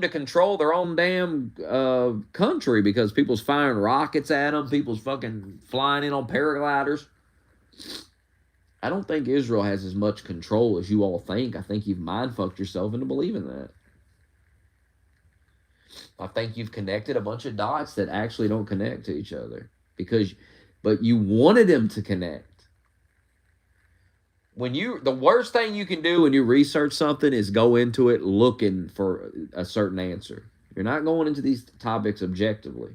to control their own damn country because people's firing rockets at them. People's fucking flying in on paragliders. I don't think Israel has as much control as you all think. I think you've mind-fucked yourself into believing that. I think you've connected a bunch of dots that actually don't connect to each other. But you wanted them to connect. The worst thing you can do when you research something is go into it looking for a certain answer. You're not going into these topics objectively.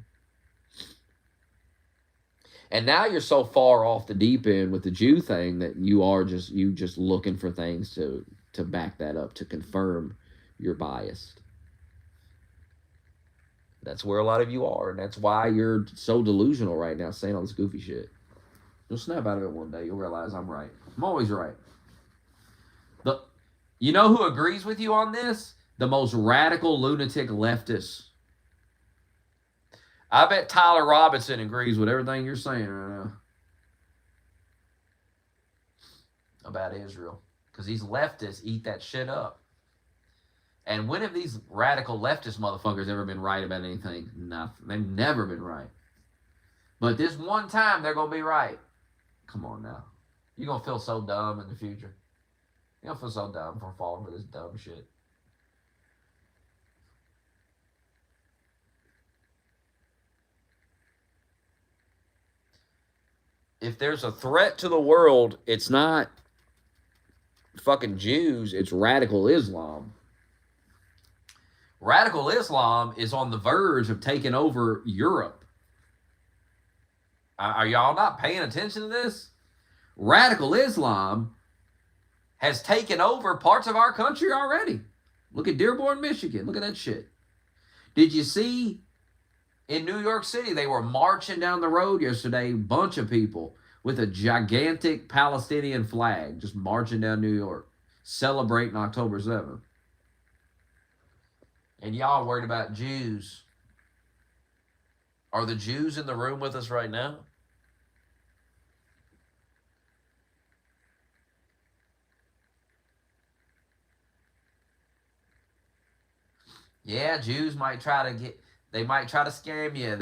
And now you're so far off the deep end with the Jew thing that you just looking for things to back that up, to confirm you're biased. That's where a lot of you are, and that's why you're so delusional right now, saying all this goofy shit. You'll snap out of it one day. You'll realize I'm right. I'm always right. You know who agrees with you on this? The most radical lunatic leftists. I bet Tyler Robinson agrees with everything you're saying right now about Israel. Because these leftists eat that shit up. And when have these radical leftist motherfuckers ever been right about anything? Nothing. They've never been right. But this one time, they're going to be right. Come on now. You're going to feel so dumb in the future. You're going to feel so dumb for falling for this dumb shit. If there's a threat to the world, it's not fucking Jews, it's radical Islam. Radical Islam is on the verge of taking over Europe. Are y'all not paying attention to this? Radical Islam has taken over parts of our country already. Look at Dearborn, Michigan. Look at that shit. Did you see in New York City, they were marching down the road yesterday, a bunch of people with a gigantic Palestinian flag just marching down New York, celebrating October 7th. And y'all worried about Jews. Are the Jews in the room with us right now? Yeah, Jews might try to scam you.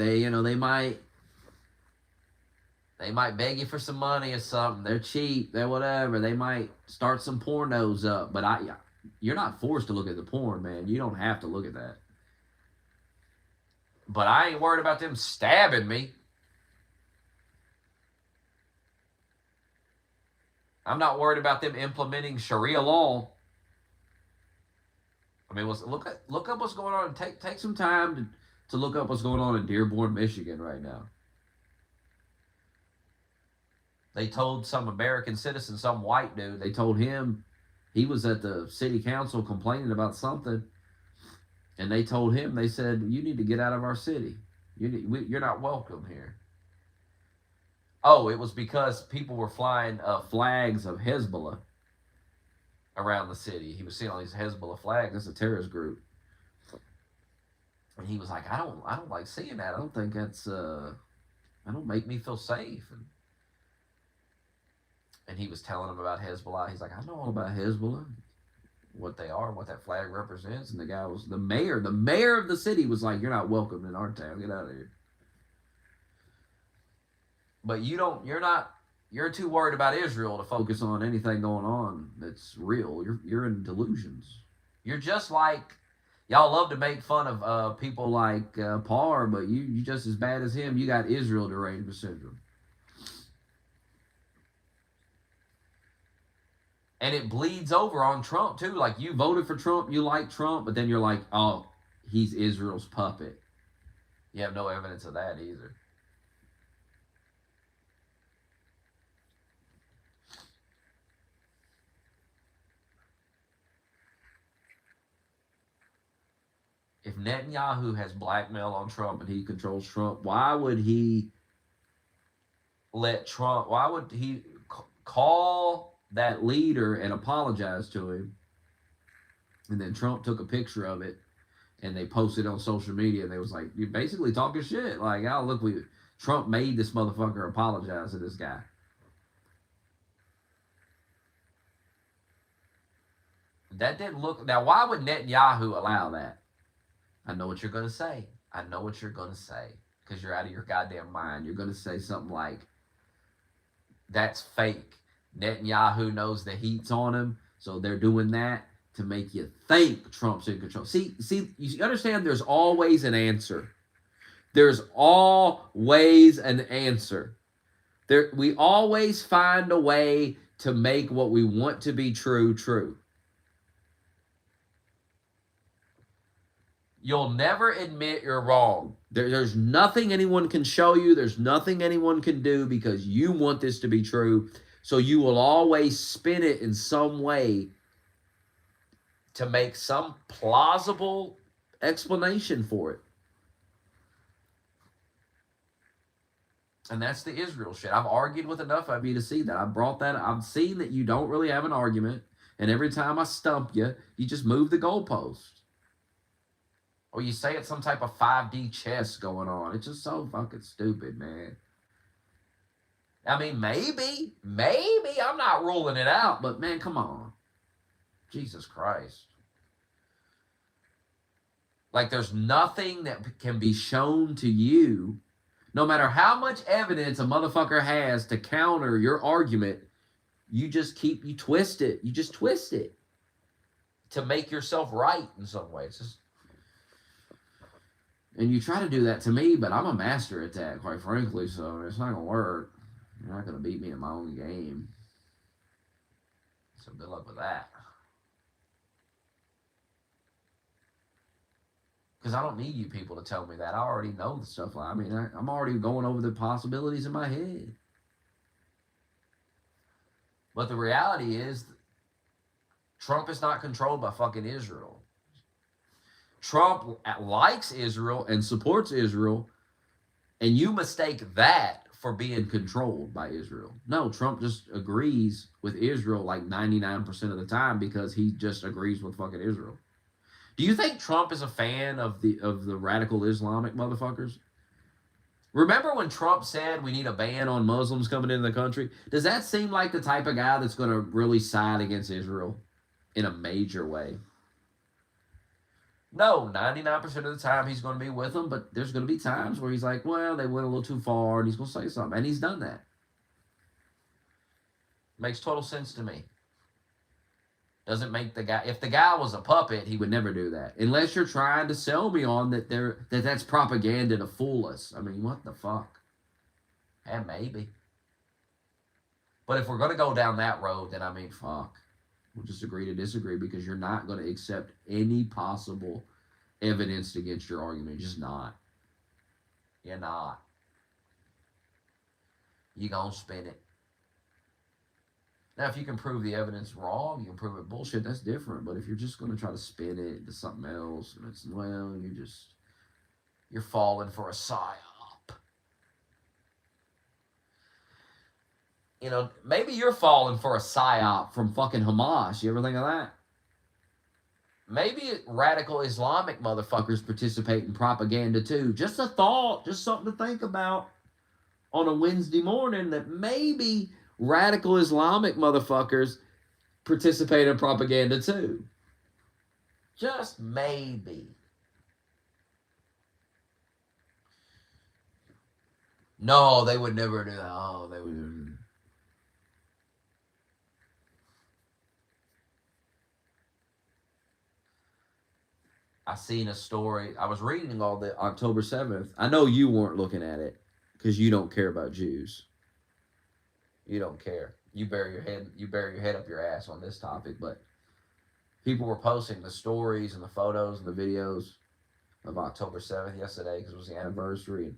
They might beg you for some money or something. They're cheap. They're whatever. They might start some pornos up. But you're not forced to look at the porn, man. You don't have to look at that. But I ain't worried about them stabbing me. I'm not worried about them implementing Sharia law. I mean, look up what's going on. Take some time to look up what's going on in Dearborn, Michigan right now. They told some American citizen, some white dude, they told him he was at the city council complaining about something. And they told him, they said, you need to get out of our city. You're not welcome here. Oh, it was because people were flying flags of Hezbollah around the city. He was seeing all these Hezbollah flags. It's a terrorist group. And he was like, I don't like seeing that. I don't think that's, that don't make me feel safe. And he was telling him about Hezbollah. He's like, I know all about Hezbollah, what they are, what that flag represents. And the guy was, the mayor of the city was like, you're not welcome in our town. Get out of here. But you're too worried about Israel to focus on anything going on that's real. You're in delusions. You're just like, y'all love to make fun of people like Parr, but you just as bad as him. You got Israel derangement syndrome. And it bleeds over on Trump, too. Like, you voted for Trump, you like Trump, but then you're like, oh, he's Israel's puppet. You have no evidence of that either. Netanyahu has blackmail on Trump and he controls Trump, why would he let Trump, why would he call that leader and apologize to him? And then Trump took a picture of it and they posted on social media and they was like, you're basically talking shit. Like, oh, look, Trump made this motherfucker apologize to this guy. That didn't look, now why would Netanyahu allow that? I know what you're going to say. I know what you're going to say. Because you're out of your goddamn mind. You're going to say something like, that's fake. Netanyahu knows the heat's on him, so they're doing that to make you think Trump's in control. See, you understand there's always an answer. There's always an answer. We always find a way to make what we want to be true, true. You'll never admit you're wrong. There's nothing anyone can show you. There's nothing anyone can do because you want this to be true. So you will always spin it in some way to make some plausible explanation for it. And that's the Israel shit. I've argued with enough of you to see that. I've seen that you don't really have an argument. And every time I stump you, you just move the goalpost. Or you say it's some type of 5D chess going on. It's just so fucking stupid, man. I mean, maybe, I'm not ruling it out, but man, come on. Jesus Christ. Like, there's nothing that can be shown to you, no matter how much evidence a motherfucker has to counter your argument, you just twist it. You just twist it to make yourself right in some way. It's just, and you try to do that to me, but I'm a master at that, quite frankly, so it's not going to work. You're not going to beat me in my own game. So good luck with that. Because I don't need you people to tell me that. I already know the stuff. I mean, I'm already going over the possibilities in my head. But the reality is, Trump is not controlled by fucking Israel. Trump likes Israel and supports Israel, and you mistake that for being controlled by Israel. No, Trump just agrees with Israel like 99% of the time because he just agrees with fucking Israel. Do you think Trump is a fan of the radical Islamic motherfuckers? Remember when Trump said we need a ban on Muslims coming into the country? Does that seem like the type of guy that's going to really side against Israel in a major way? No, 99% of the time he's going to be with them, but there's going to be times where he's like, well, they went a little too far, and he's going to say something. And he's done that. Makes total sense to me. Doesn't make the guy, if the guy was a puppet, he would never do that. Unless you're trying to sell me on that's propaganda to fool us. I mean, what the fuck? And maybe. But if we're going to go down that road, then I mean, fuck. We'll just agree to disagree because you're not going to accept any possible evidence against your argument. You're just not. You're not. You're going to spin it. Now, if you can prove the evidence wrong, you can prove it bullshit, that's different. But if you're just going to try to spin it into something else, and it's, well, you're falling for a psyop. You know, maybe you're falling for a psyop from fucking Hamas. You ever think of that? Maybe radical Islamic motherfuckers participate in propaganda too. Just a thought, just something to think about on a Wednesday morning, that maybe radical Islamic motherfuckers participate in propaganda too. Just maybe. No, they would never do that. Oh, they would. I seen a story. I was reading all the October 7th. I know you weren't looking at it because you don't care about Jews. You don't care. You bury your head up your ass on this topic, but people were posting the stories and the photos and the videos of October 7th yesterday because it was the anniversary. And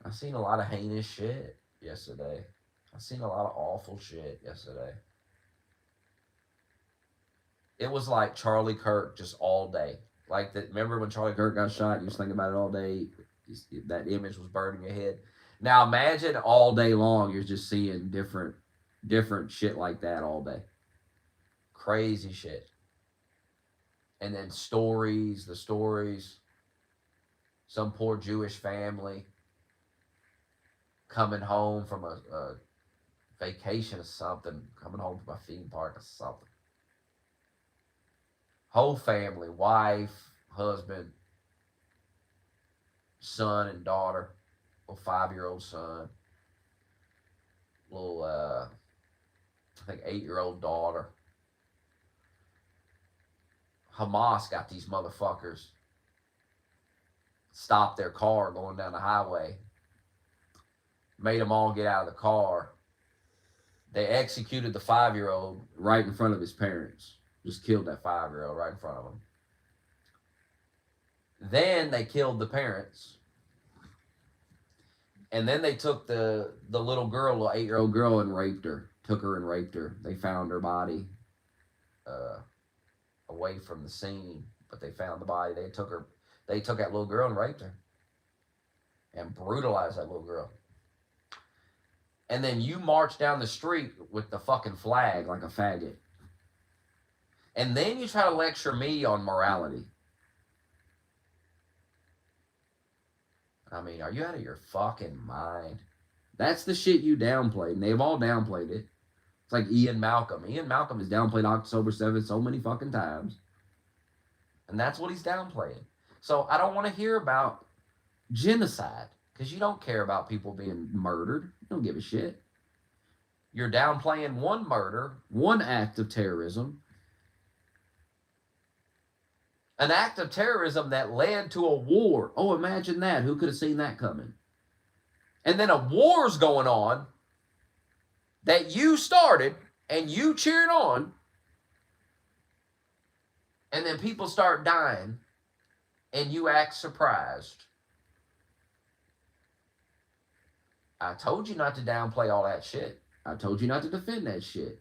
I seen a lot of heinous shit yesterday. I seen a lot of awful shit yesterday. It was like Charlie Kirk just all day. Like that. Remember when Charlie Kirk got shot? You just think about it all day. That image was burning your head. Now imagine all day long you're just seeing different shit like that all day. Crazy shit. And then the stories. Some poor Jewish family coming home from a vacation or something, coming home from a theme park or something. Whole family, wife, husband, son and daughter, little 5-year-old son, little I think 8-year-old daughter. Hamas got these motherfuckers stopped their car going down the highway, made them all get out of the car. They executed the 5-year-old right in front of his parents. Just killed that 5-year-old right in front of him. Then they killed the parents. And then they took the little girl, the 8-year-old girl, and raped her. Took her and raped her. They found her body away from the scene, but they found the body. They took that little girl and raped her. And brutalized that little girl. And then you march down the street with the fucking flag like a faggot. And then you try to lecture me on morality. I mean, are you out of your fucking mind? That's the shit you downplayed, and they've all downplayed it. It's like Ian Malcolm. Ian Malcolm has downplayed October 7th so many fucking times. And that's what he's downplaying. So I don't want to hear about genocide, because you don't care about people being murdered. You don't give a shit. You're downplaying one murder, one act of terrorism. An act of terrorism that led to a war. Oh, imagine that. Who could have seen that coming? And then a war's going on that you started and you cheered on. And then people start dying and you act surprised. I told you not to downplay all that shit. I told you not to defend that shit.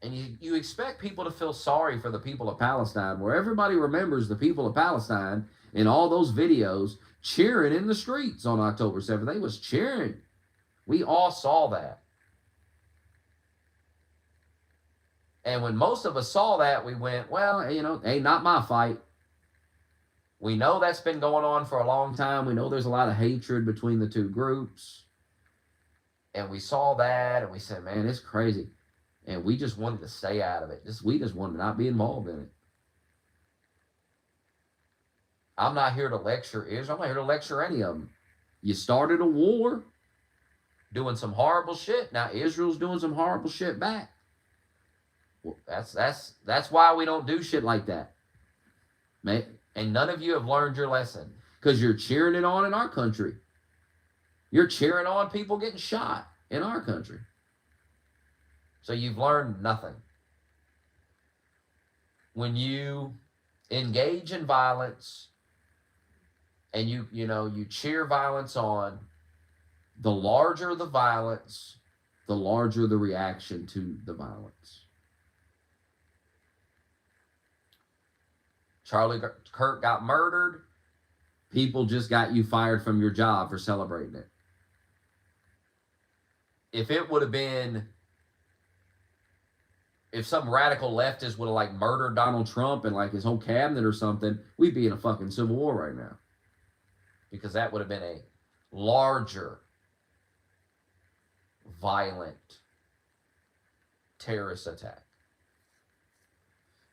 And you expect people to feel sorry for the people of Palestine, where everybody remembers the people of Palestine in all those videos cheering in the streets on October 7th. They was cheering. We all saw that. And when most of us saw that, we went, well, hey, not my fight. We know that's been going on for a long time. We know there's a lot of hatred between the two groups. And we saw that, and we said, man, it's crazy. And we just wanted to stay out of it. We just wanted to not be involved in it. I'm not here to lecture Israel. I'm not here to lecture any of them. You started a war doing some horrible shit. Now Israel's doing some horrible shit back. Well, that's why we don't do shit like that. And none of you have learned your lesson, because you're cheering it on in our country. You're cheering on people getting shot in our country. So you've learned nothing. When you engage in violence and you cheer violence on, the larger the violence, the larger the reaction to the violence. Charlie Kirk got murdered. People just got you fired from your job for celebrating it. If it would have been, if some radical leftist would have murdered Donald Trump and his whole cabinet or something, we'd be in a fucking civil war right now. Because that would have been a larger, violent, terrorist attack.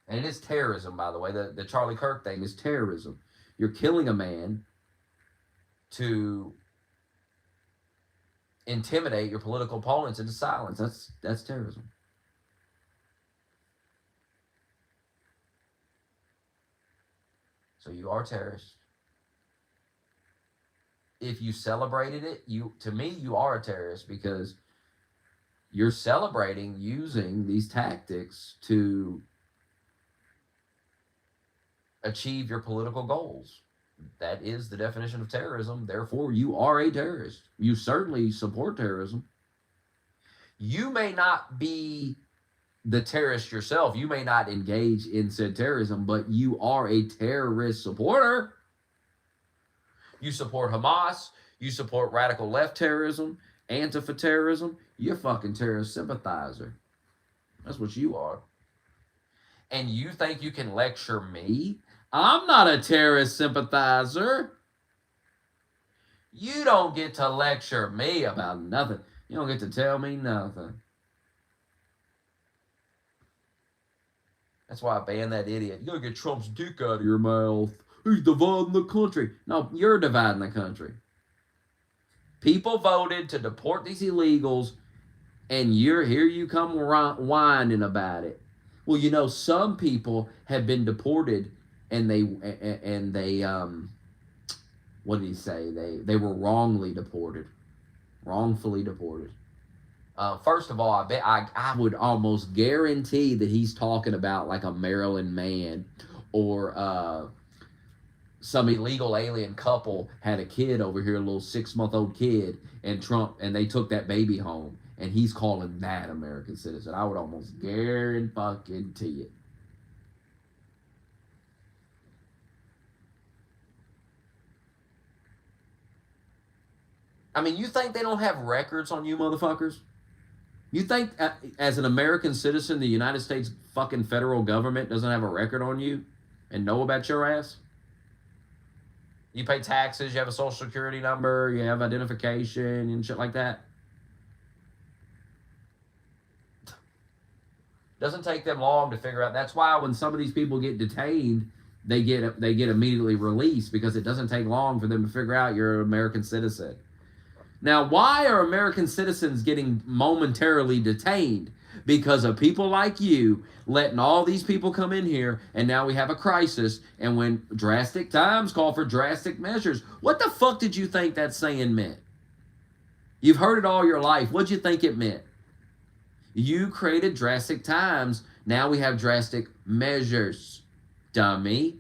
And it is terrorism, by the way. The Charlie Kirk thing is terrorism. You're killing a man to intimidate your political opponents into silence. That's terrorism. So you are terrorist. If you celebrated it, to me, you are a terrorist, because you're celebrating using these tactics to achieve your political goals. That is the definition of terrorism. Therefore, you are a terrorist. You certainly support terrorism. You may not be the terrorist yourself. You may not engage in said terrorism, but you are a terrorist supporter. You support Hamas. You support radical left terrorism, Antifa terrorism. You're a fucking terrorist sympathizer. That's what you are. And you think you can lecture me? I'm not a terrorist sympathizer. You don't get to lecture me about nothing. You don't get to tell me nothing. That's why I banned that idiot. You gotta get Trump's dick out of your mouth. He's dividing the country. No, you're dividing the country. People voted to deport these illegals, and here you come whining about it. Well, you know, some people have been deported, and they what did he say? They were wrongfully deported. First of all, I would almost guarantee that he's talking about like a Maryland man or some illegal alien couple had a kid over here, a little 6-month-old kid, and they took that baby home, and he's calling that American citizen. I would almost guarantee it. I mean, you think they don't have records on you motherfuckers? You think as an American citizen, the United States fucking federal government doesn't have a record on you and know about your ass? You pay taxes, you have a social security number, you have identification and shit like that. Doesn't take them long to figure out. That's why when some of these people get detained, they get immediately released, because it doesn't take long for them to figure out you're an American citizen. Now, why are American citizens getting momentarily detained? Because of people like you letting all these people come in here, and now we have a crisis, and when drastic times call for drastic measures. What the fuck did you think that saying meant? You've heard it all your life. What'd you think it meant? You created drastic times. Now we have drastic measures, dummy.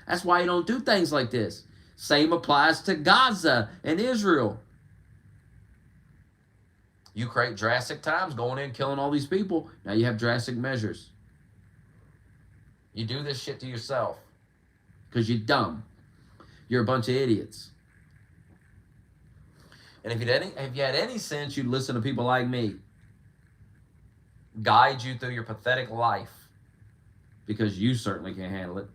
That's why you don't do things like this. Same applies to Gaza and Israel. You create drastic times, going in, killing all these people. Now you have drastic measures. You do this shit to yourself because you're dumb. You're a bunch of idiots. And if you had any sense, you'd listen to people like me. Guide you through your pathetic life, because you certainly can't handle it.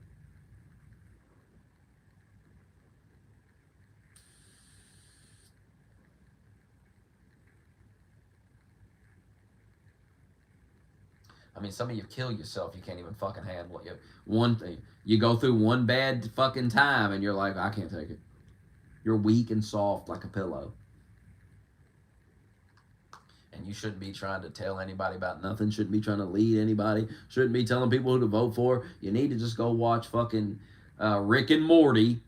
I mean, some of you kill yourself. You can't even fucking handle it. You go through one bad fucking time, and you're like, I can't take it. You're weak and soft like a pillow. And you shouldn't be trying to tell anybody about nothing. Shouldn't be trying to lead anybody. Shouldn't be telling people who to vote for. You need to just go watch fucking Rick and Morty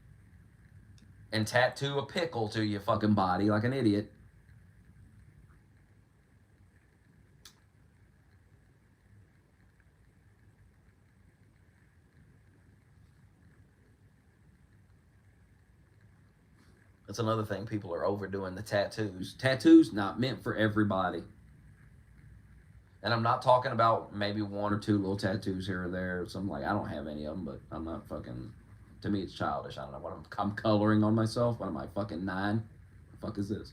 and tattoo a pickle to your fucking body like an idiot. That's another thing. People are overdoing the tattoos. Tattoos not meant for everybody. And I'm not talking about maybe 1 or 2 little tattoos here or there. Something like, I don't have any of them, but I'm not fucking. To me, it's childish. I don't know what I'm coloring on myself. What am I, fucking 9? The fuck is this?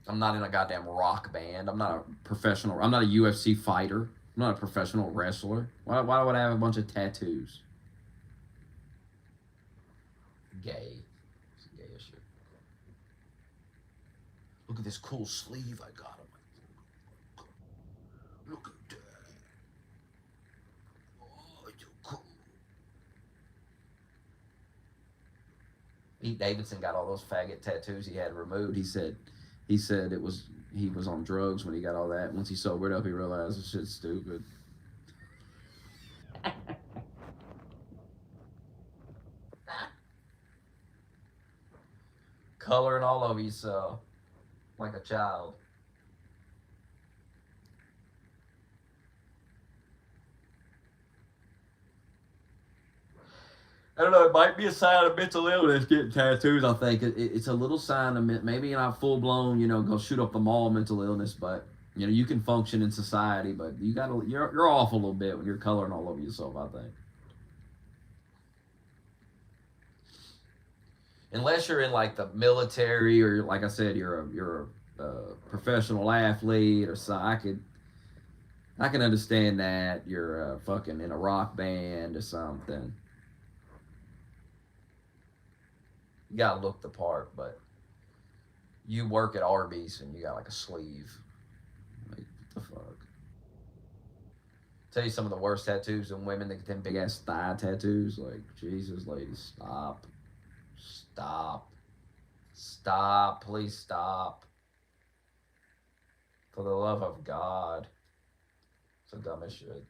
I'm not in a goddamn rock band. I'm not a professional. I'm not a UFC fighter. I'm not a professional wrestler. Why would I have a bunch of tattoos? Gay. It's gay as shit. Look at this cool sleeve I got on my. Look at that. Oh, you're cool. Pete Davidson got all those faggot tattoos he had removed. He said he was on drugs when he got all that. Once he sobered up, he realized this shit's stupid. Coloring all over yourself like a child. I don't know. It might be a sign of mental illness getting tattoos. I think it's a little sign of maybe not full blown, go shoot up the mall mental illness, but you can function in society, but you're off a little bit when you're coloring all over yourself. I think, unless you're in like the military or like I said, you're a professional athlete or something. I can understand that you're fucking in a rock band or something. You gotta look the part, but you work at Arby's and you got like a sleeve. Like, what the fuck? Tell you some of the worst tattoos in women that get them big ass thigh tattoos. Like, Jesus, ladies, stop. Stop. Stop. Please stop. For the love of God. It's the dumbest shit.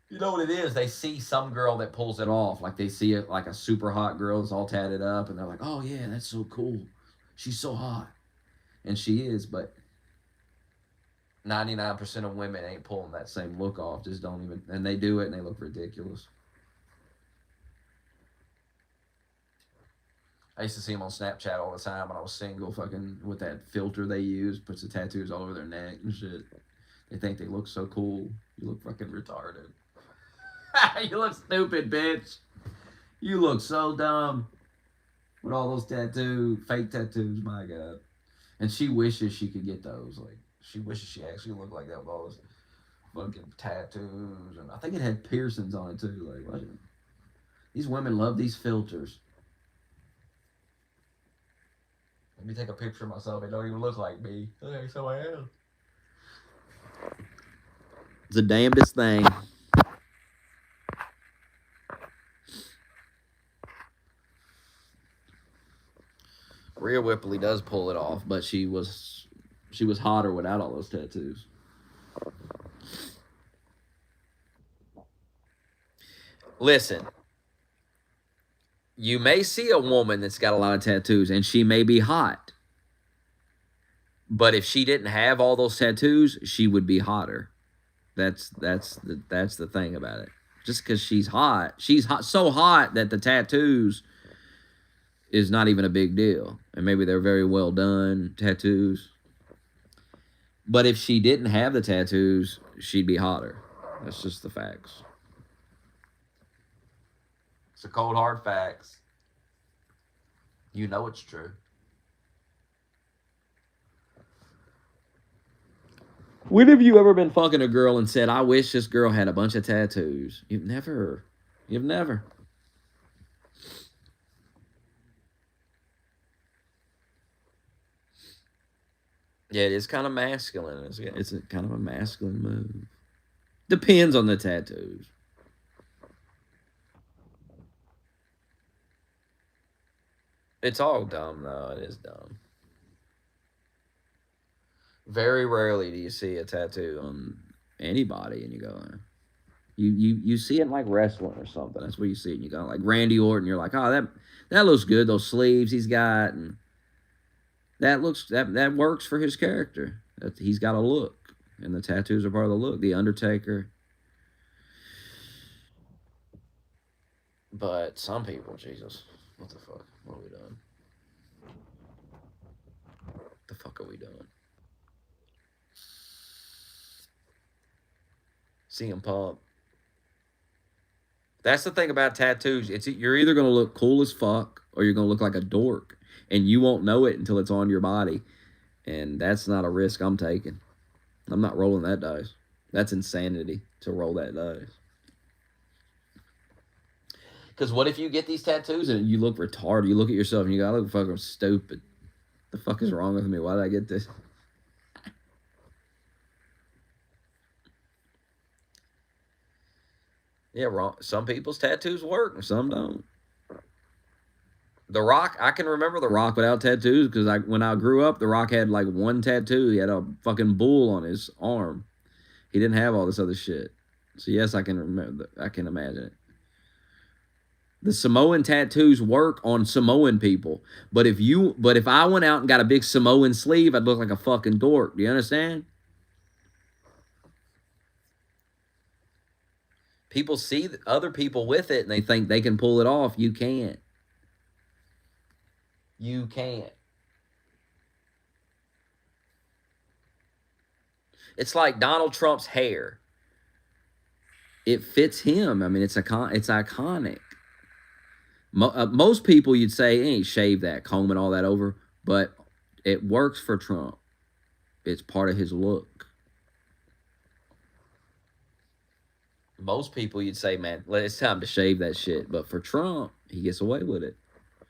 You know what it is? They see some girl that pulls it off. Like they see it like a super hot girl that's all tatted up, and they're like, "Oh yeah, that's so cool. She's so hot," and she is. But 99% of women ain't pulling that same look off. Just don't even. And they do it, and they look ridiculous. I used to see them on Snapchat all the time when I was single, fucking with that filter they use, puts the tattoos all over their neck and shit. They think they look so cool. You look fucking retarded. You look stupid, bitch. You look so dumb with all those fake tattoos, my God. And she wishes she could get those. Like, she wishes she actually looked like that with all those fucking tattoos. And I think it had piercings on it, too. Like, what? These women love these filters. Let me take a picture of myself. It don't even look like me. Okay, so I am. It's the damnedest thing. Rhea Whipley does pull it off, but she was hotter without all those tattoos. Listen, you may see a woman that's got a lot of tattoos, and she may be hot. But if she didn't have all those tattoos, she would be hotter. That's the thing about it. Just because she's hot, so hot that the tattoos is not even a big deal. And maybe they're very well done tattoos. But if she didn't have the tattoos, she'd be hotter. That's just the facts. It's the cold, hard facts. You know it's true. When have you ever been fucking a girl and said, I wish this girl had a bunch of tattoos? You've never. Yeah, it is kind of masculine. It's a kind of a masculine move. Depends on the tattoos. It's all dumb, though. It is dumb. Very rarely do you see a tattoo on anybody, and you go, you see it in like wrestling or something. That's where you see it. And you go like Randy Orton. You're like, oh, that looks good. Those sleeves he's got, and that works for his character. He's got a look, and the tattoos are part of the look. The Undertaker. But some people, Jesus, what the fuck? What are we doing? What the fuck are we doing? CM Punk. That's the thing about tattoos. You're either going to look cool as fuck or you're going to look like a dork. And you won't know it until it's on your body. And that's not a risk I'm taking. I'm not rolling that dice. That's insanity to roll that dice. Because what if you get these tattoos and you look retarded? You look at yourself and you go, I look fucking stupid. The fuck is wrong with me? Why did I get this? Yeah, wrong. Some people's tattoos work and some don't. The Rock, I can remember The Rock without tattoos because when I grew up, The Rock had like one tattoo. He had a fucking bull on his arm. He didn't have all this other shit. So yes, I can remember. I can imagine it. The Samoan tattoos work on Samoan people. But if I went out and got a big Samoan sleeve, I'd look like a fucking dork. Do you understand? People see other people with it and they think they can pull it off. You can't. You can't. It's like Donald Trump's hair. It fits him. I mean, it's iconic. Most people you'd say ain't shave that, comb and all that over, but it works for Trump. It's part of his look. Most people you'd say, man, it's time to shave that shit. But for Trump, he gets away with it.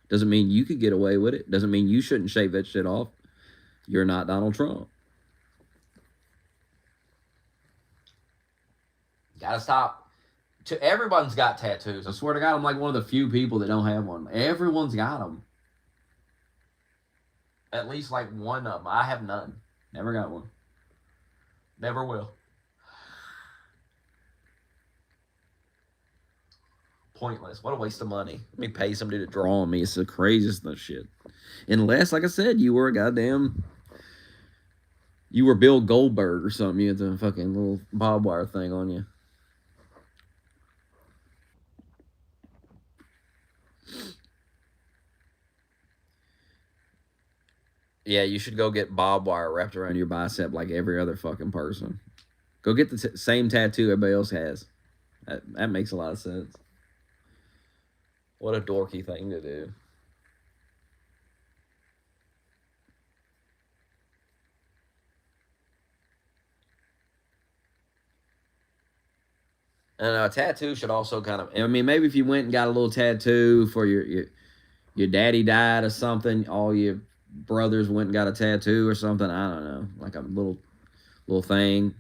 Doesn't mean you could get away with it. Doesn't mean you shouldn't shave that shit off. You're not Donald Trump. Gotta stop. Everyone's got tattoos. I swear to God, I'm like one of the few people that don't have one. Everyone's got them. At least like one of them. I have none. Never got one. Never will. Pointless. What a waste of money. Let me pay somebody to draw on me. It's the craziest shit. Unless, like I said, you were you were Bill Goldberg or something. You had the fucking little barbed wire thing on you. Yeah, you should go get barbed wire wrapped around your bicep like every other fucking person. Go get the same tattoo everybody else has. That makes a lot of sense. What a dorky thing to do. And a tattoo should also kind of, I mean, maybe if you went and got a little tattoo for your daddy died or something, all your brothers went and got a tattoo or something, I don't know, like a little thing.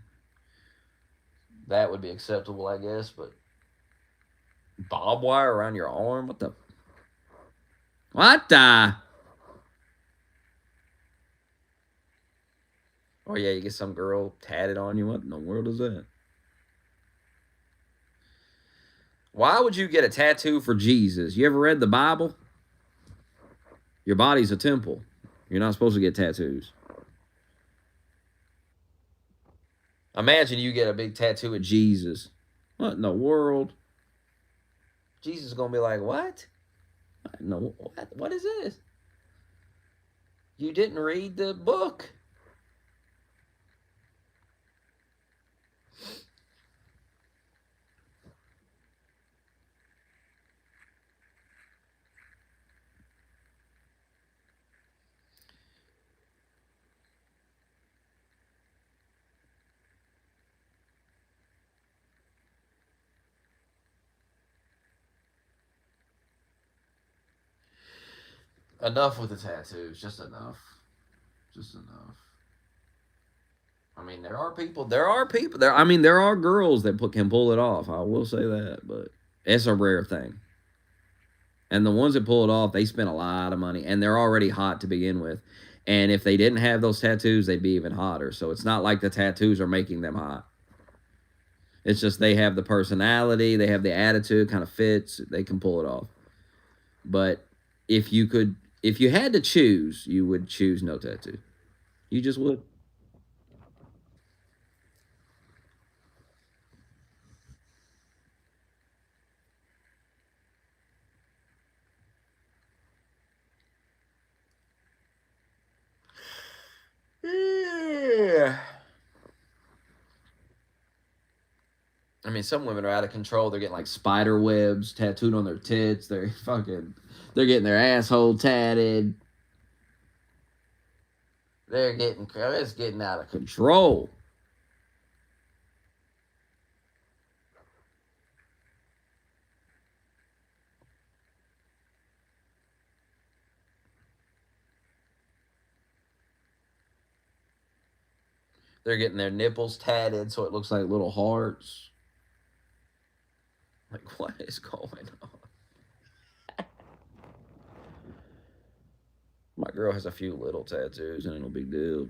That would be acceptable, I guess, but barbed wire around your arm? What the? Oh, yeah, you get some girl tatted on you. What in the world is that? Why would you get a tattoo for Jesus? You ever read the Bible? Your body's a temple. You're not supposed to get tattoos. Imagine you get a big tattoo of Jesus. What in the world? Jesus is going to be like, what? No, what is this? You didn't read the book. Enough with the tattoos. Just enough. Just enough. I mean, there are people. There are girls that can pull it off. I will say that, but it's a rare thing. And the ones that pull it off, they spend a lot of money, and they're already hot to begin with. And if they didn't have those tattoos, they'd be even hotter. So it's not like the tattoos are making them hot. It's just they have the personality, they have the attitude, kind of fits, they can pull it off. But if you had to choose, you would choose no tattoo. You just would. Yeah. I mean, some women are out of control. They're getting like spider webs tattooed on their tits. They're getting their asshole tatted. It's getting out of control. They're getting their nipples tatted so it looks like little hearts. Like, what is going on? My girl has a few little tattoos, and ain't no big deal.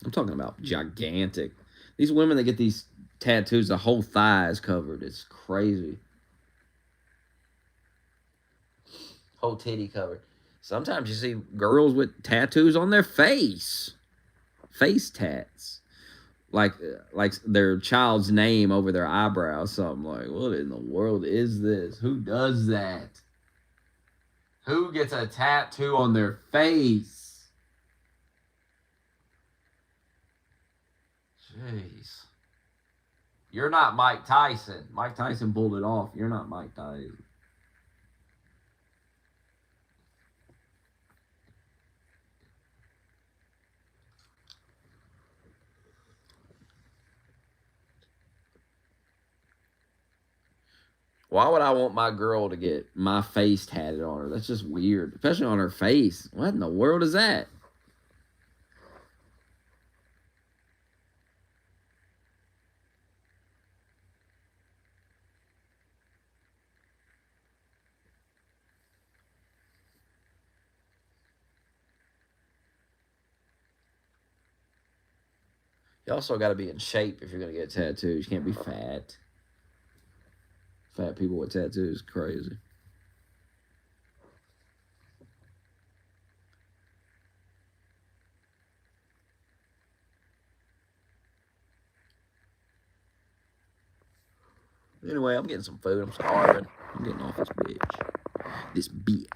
I'm talking about gigantic. These women that get these tattoos, the whole thigh is covered. It's crazy. Whole titty covered. Sometimes you see girls with tattoos on their face. Face tats. Like their child's name over their eyebrow. Something like, what in the world is this? Who does that? Who gets a tattoo on their face? Jeez. You're not Mike Tyson. Mike Tyson pulled it off. You're not Mike Tyson. Why would I want my girl to get my face tatted on her? That's just weird, especially on her face. What in the world is that? You also got to be in shape if you're going to get tattoos. You can't be fat. Fat people with tattoos, crazy. Anyway, I'm getting some food. I'm starving. I'm getting off this bitch. This bitch.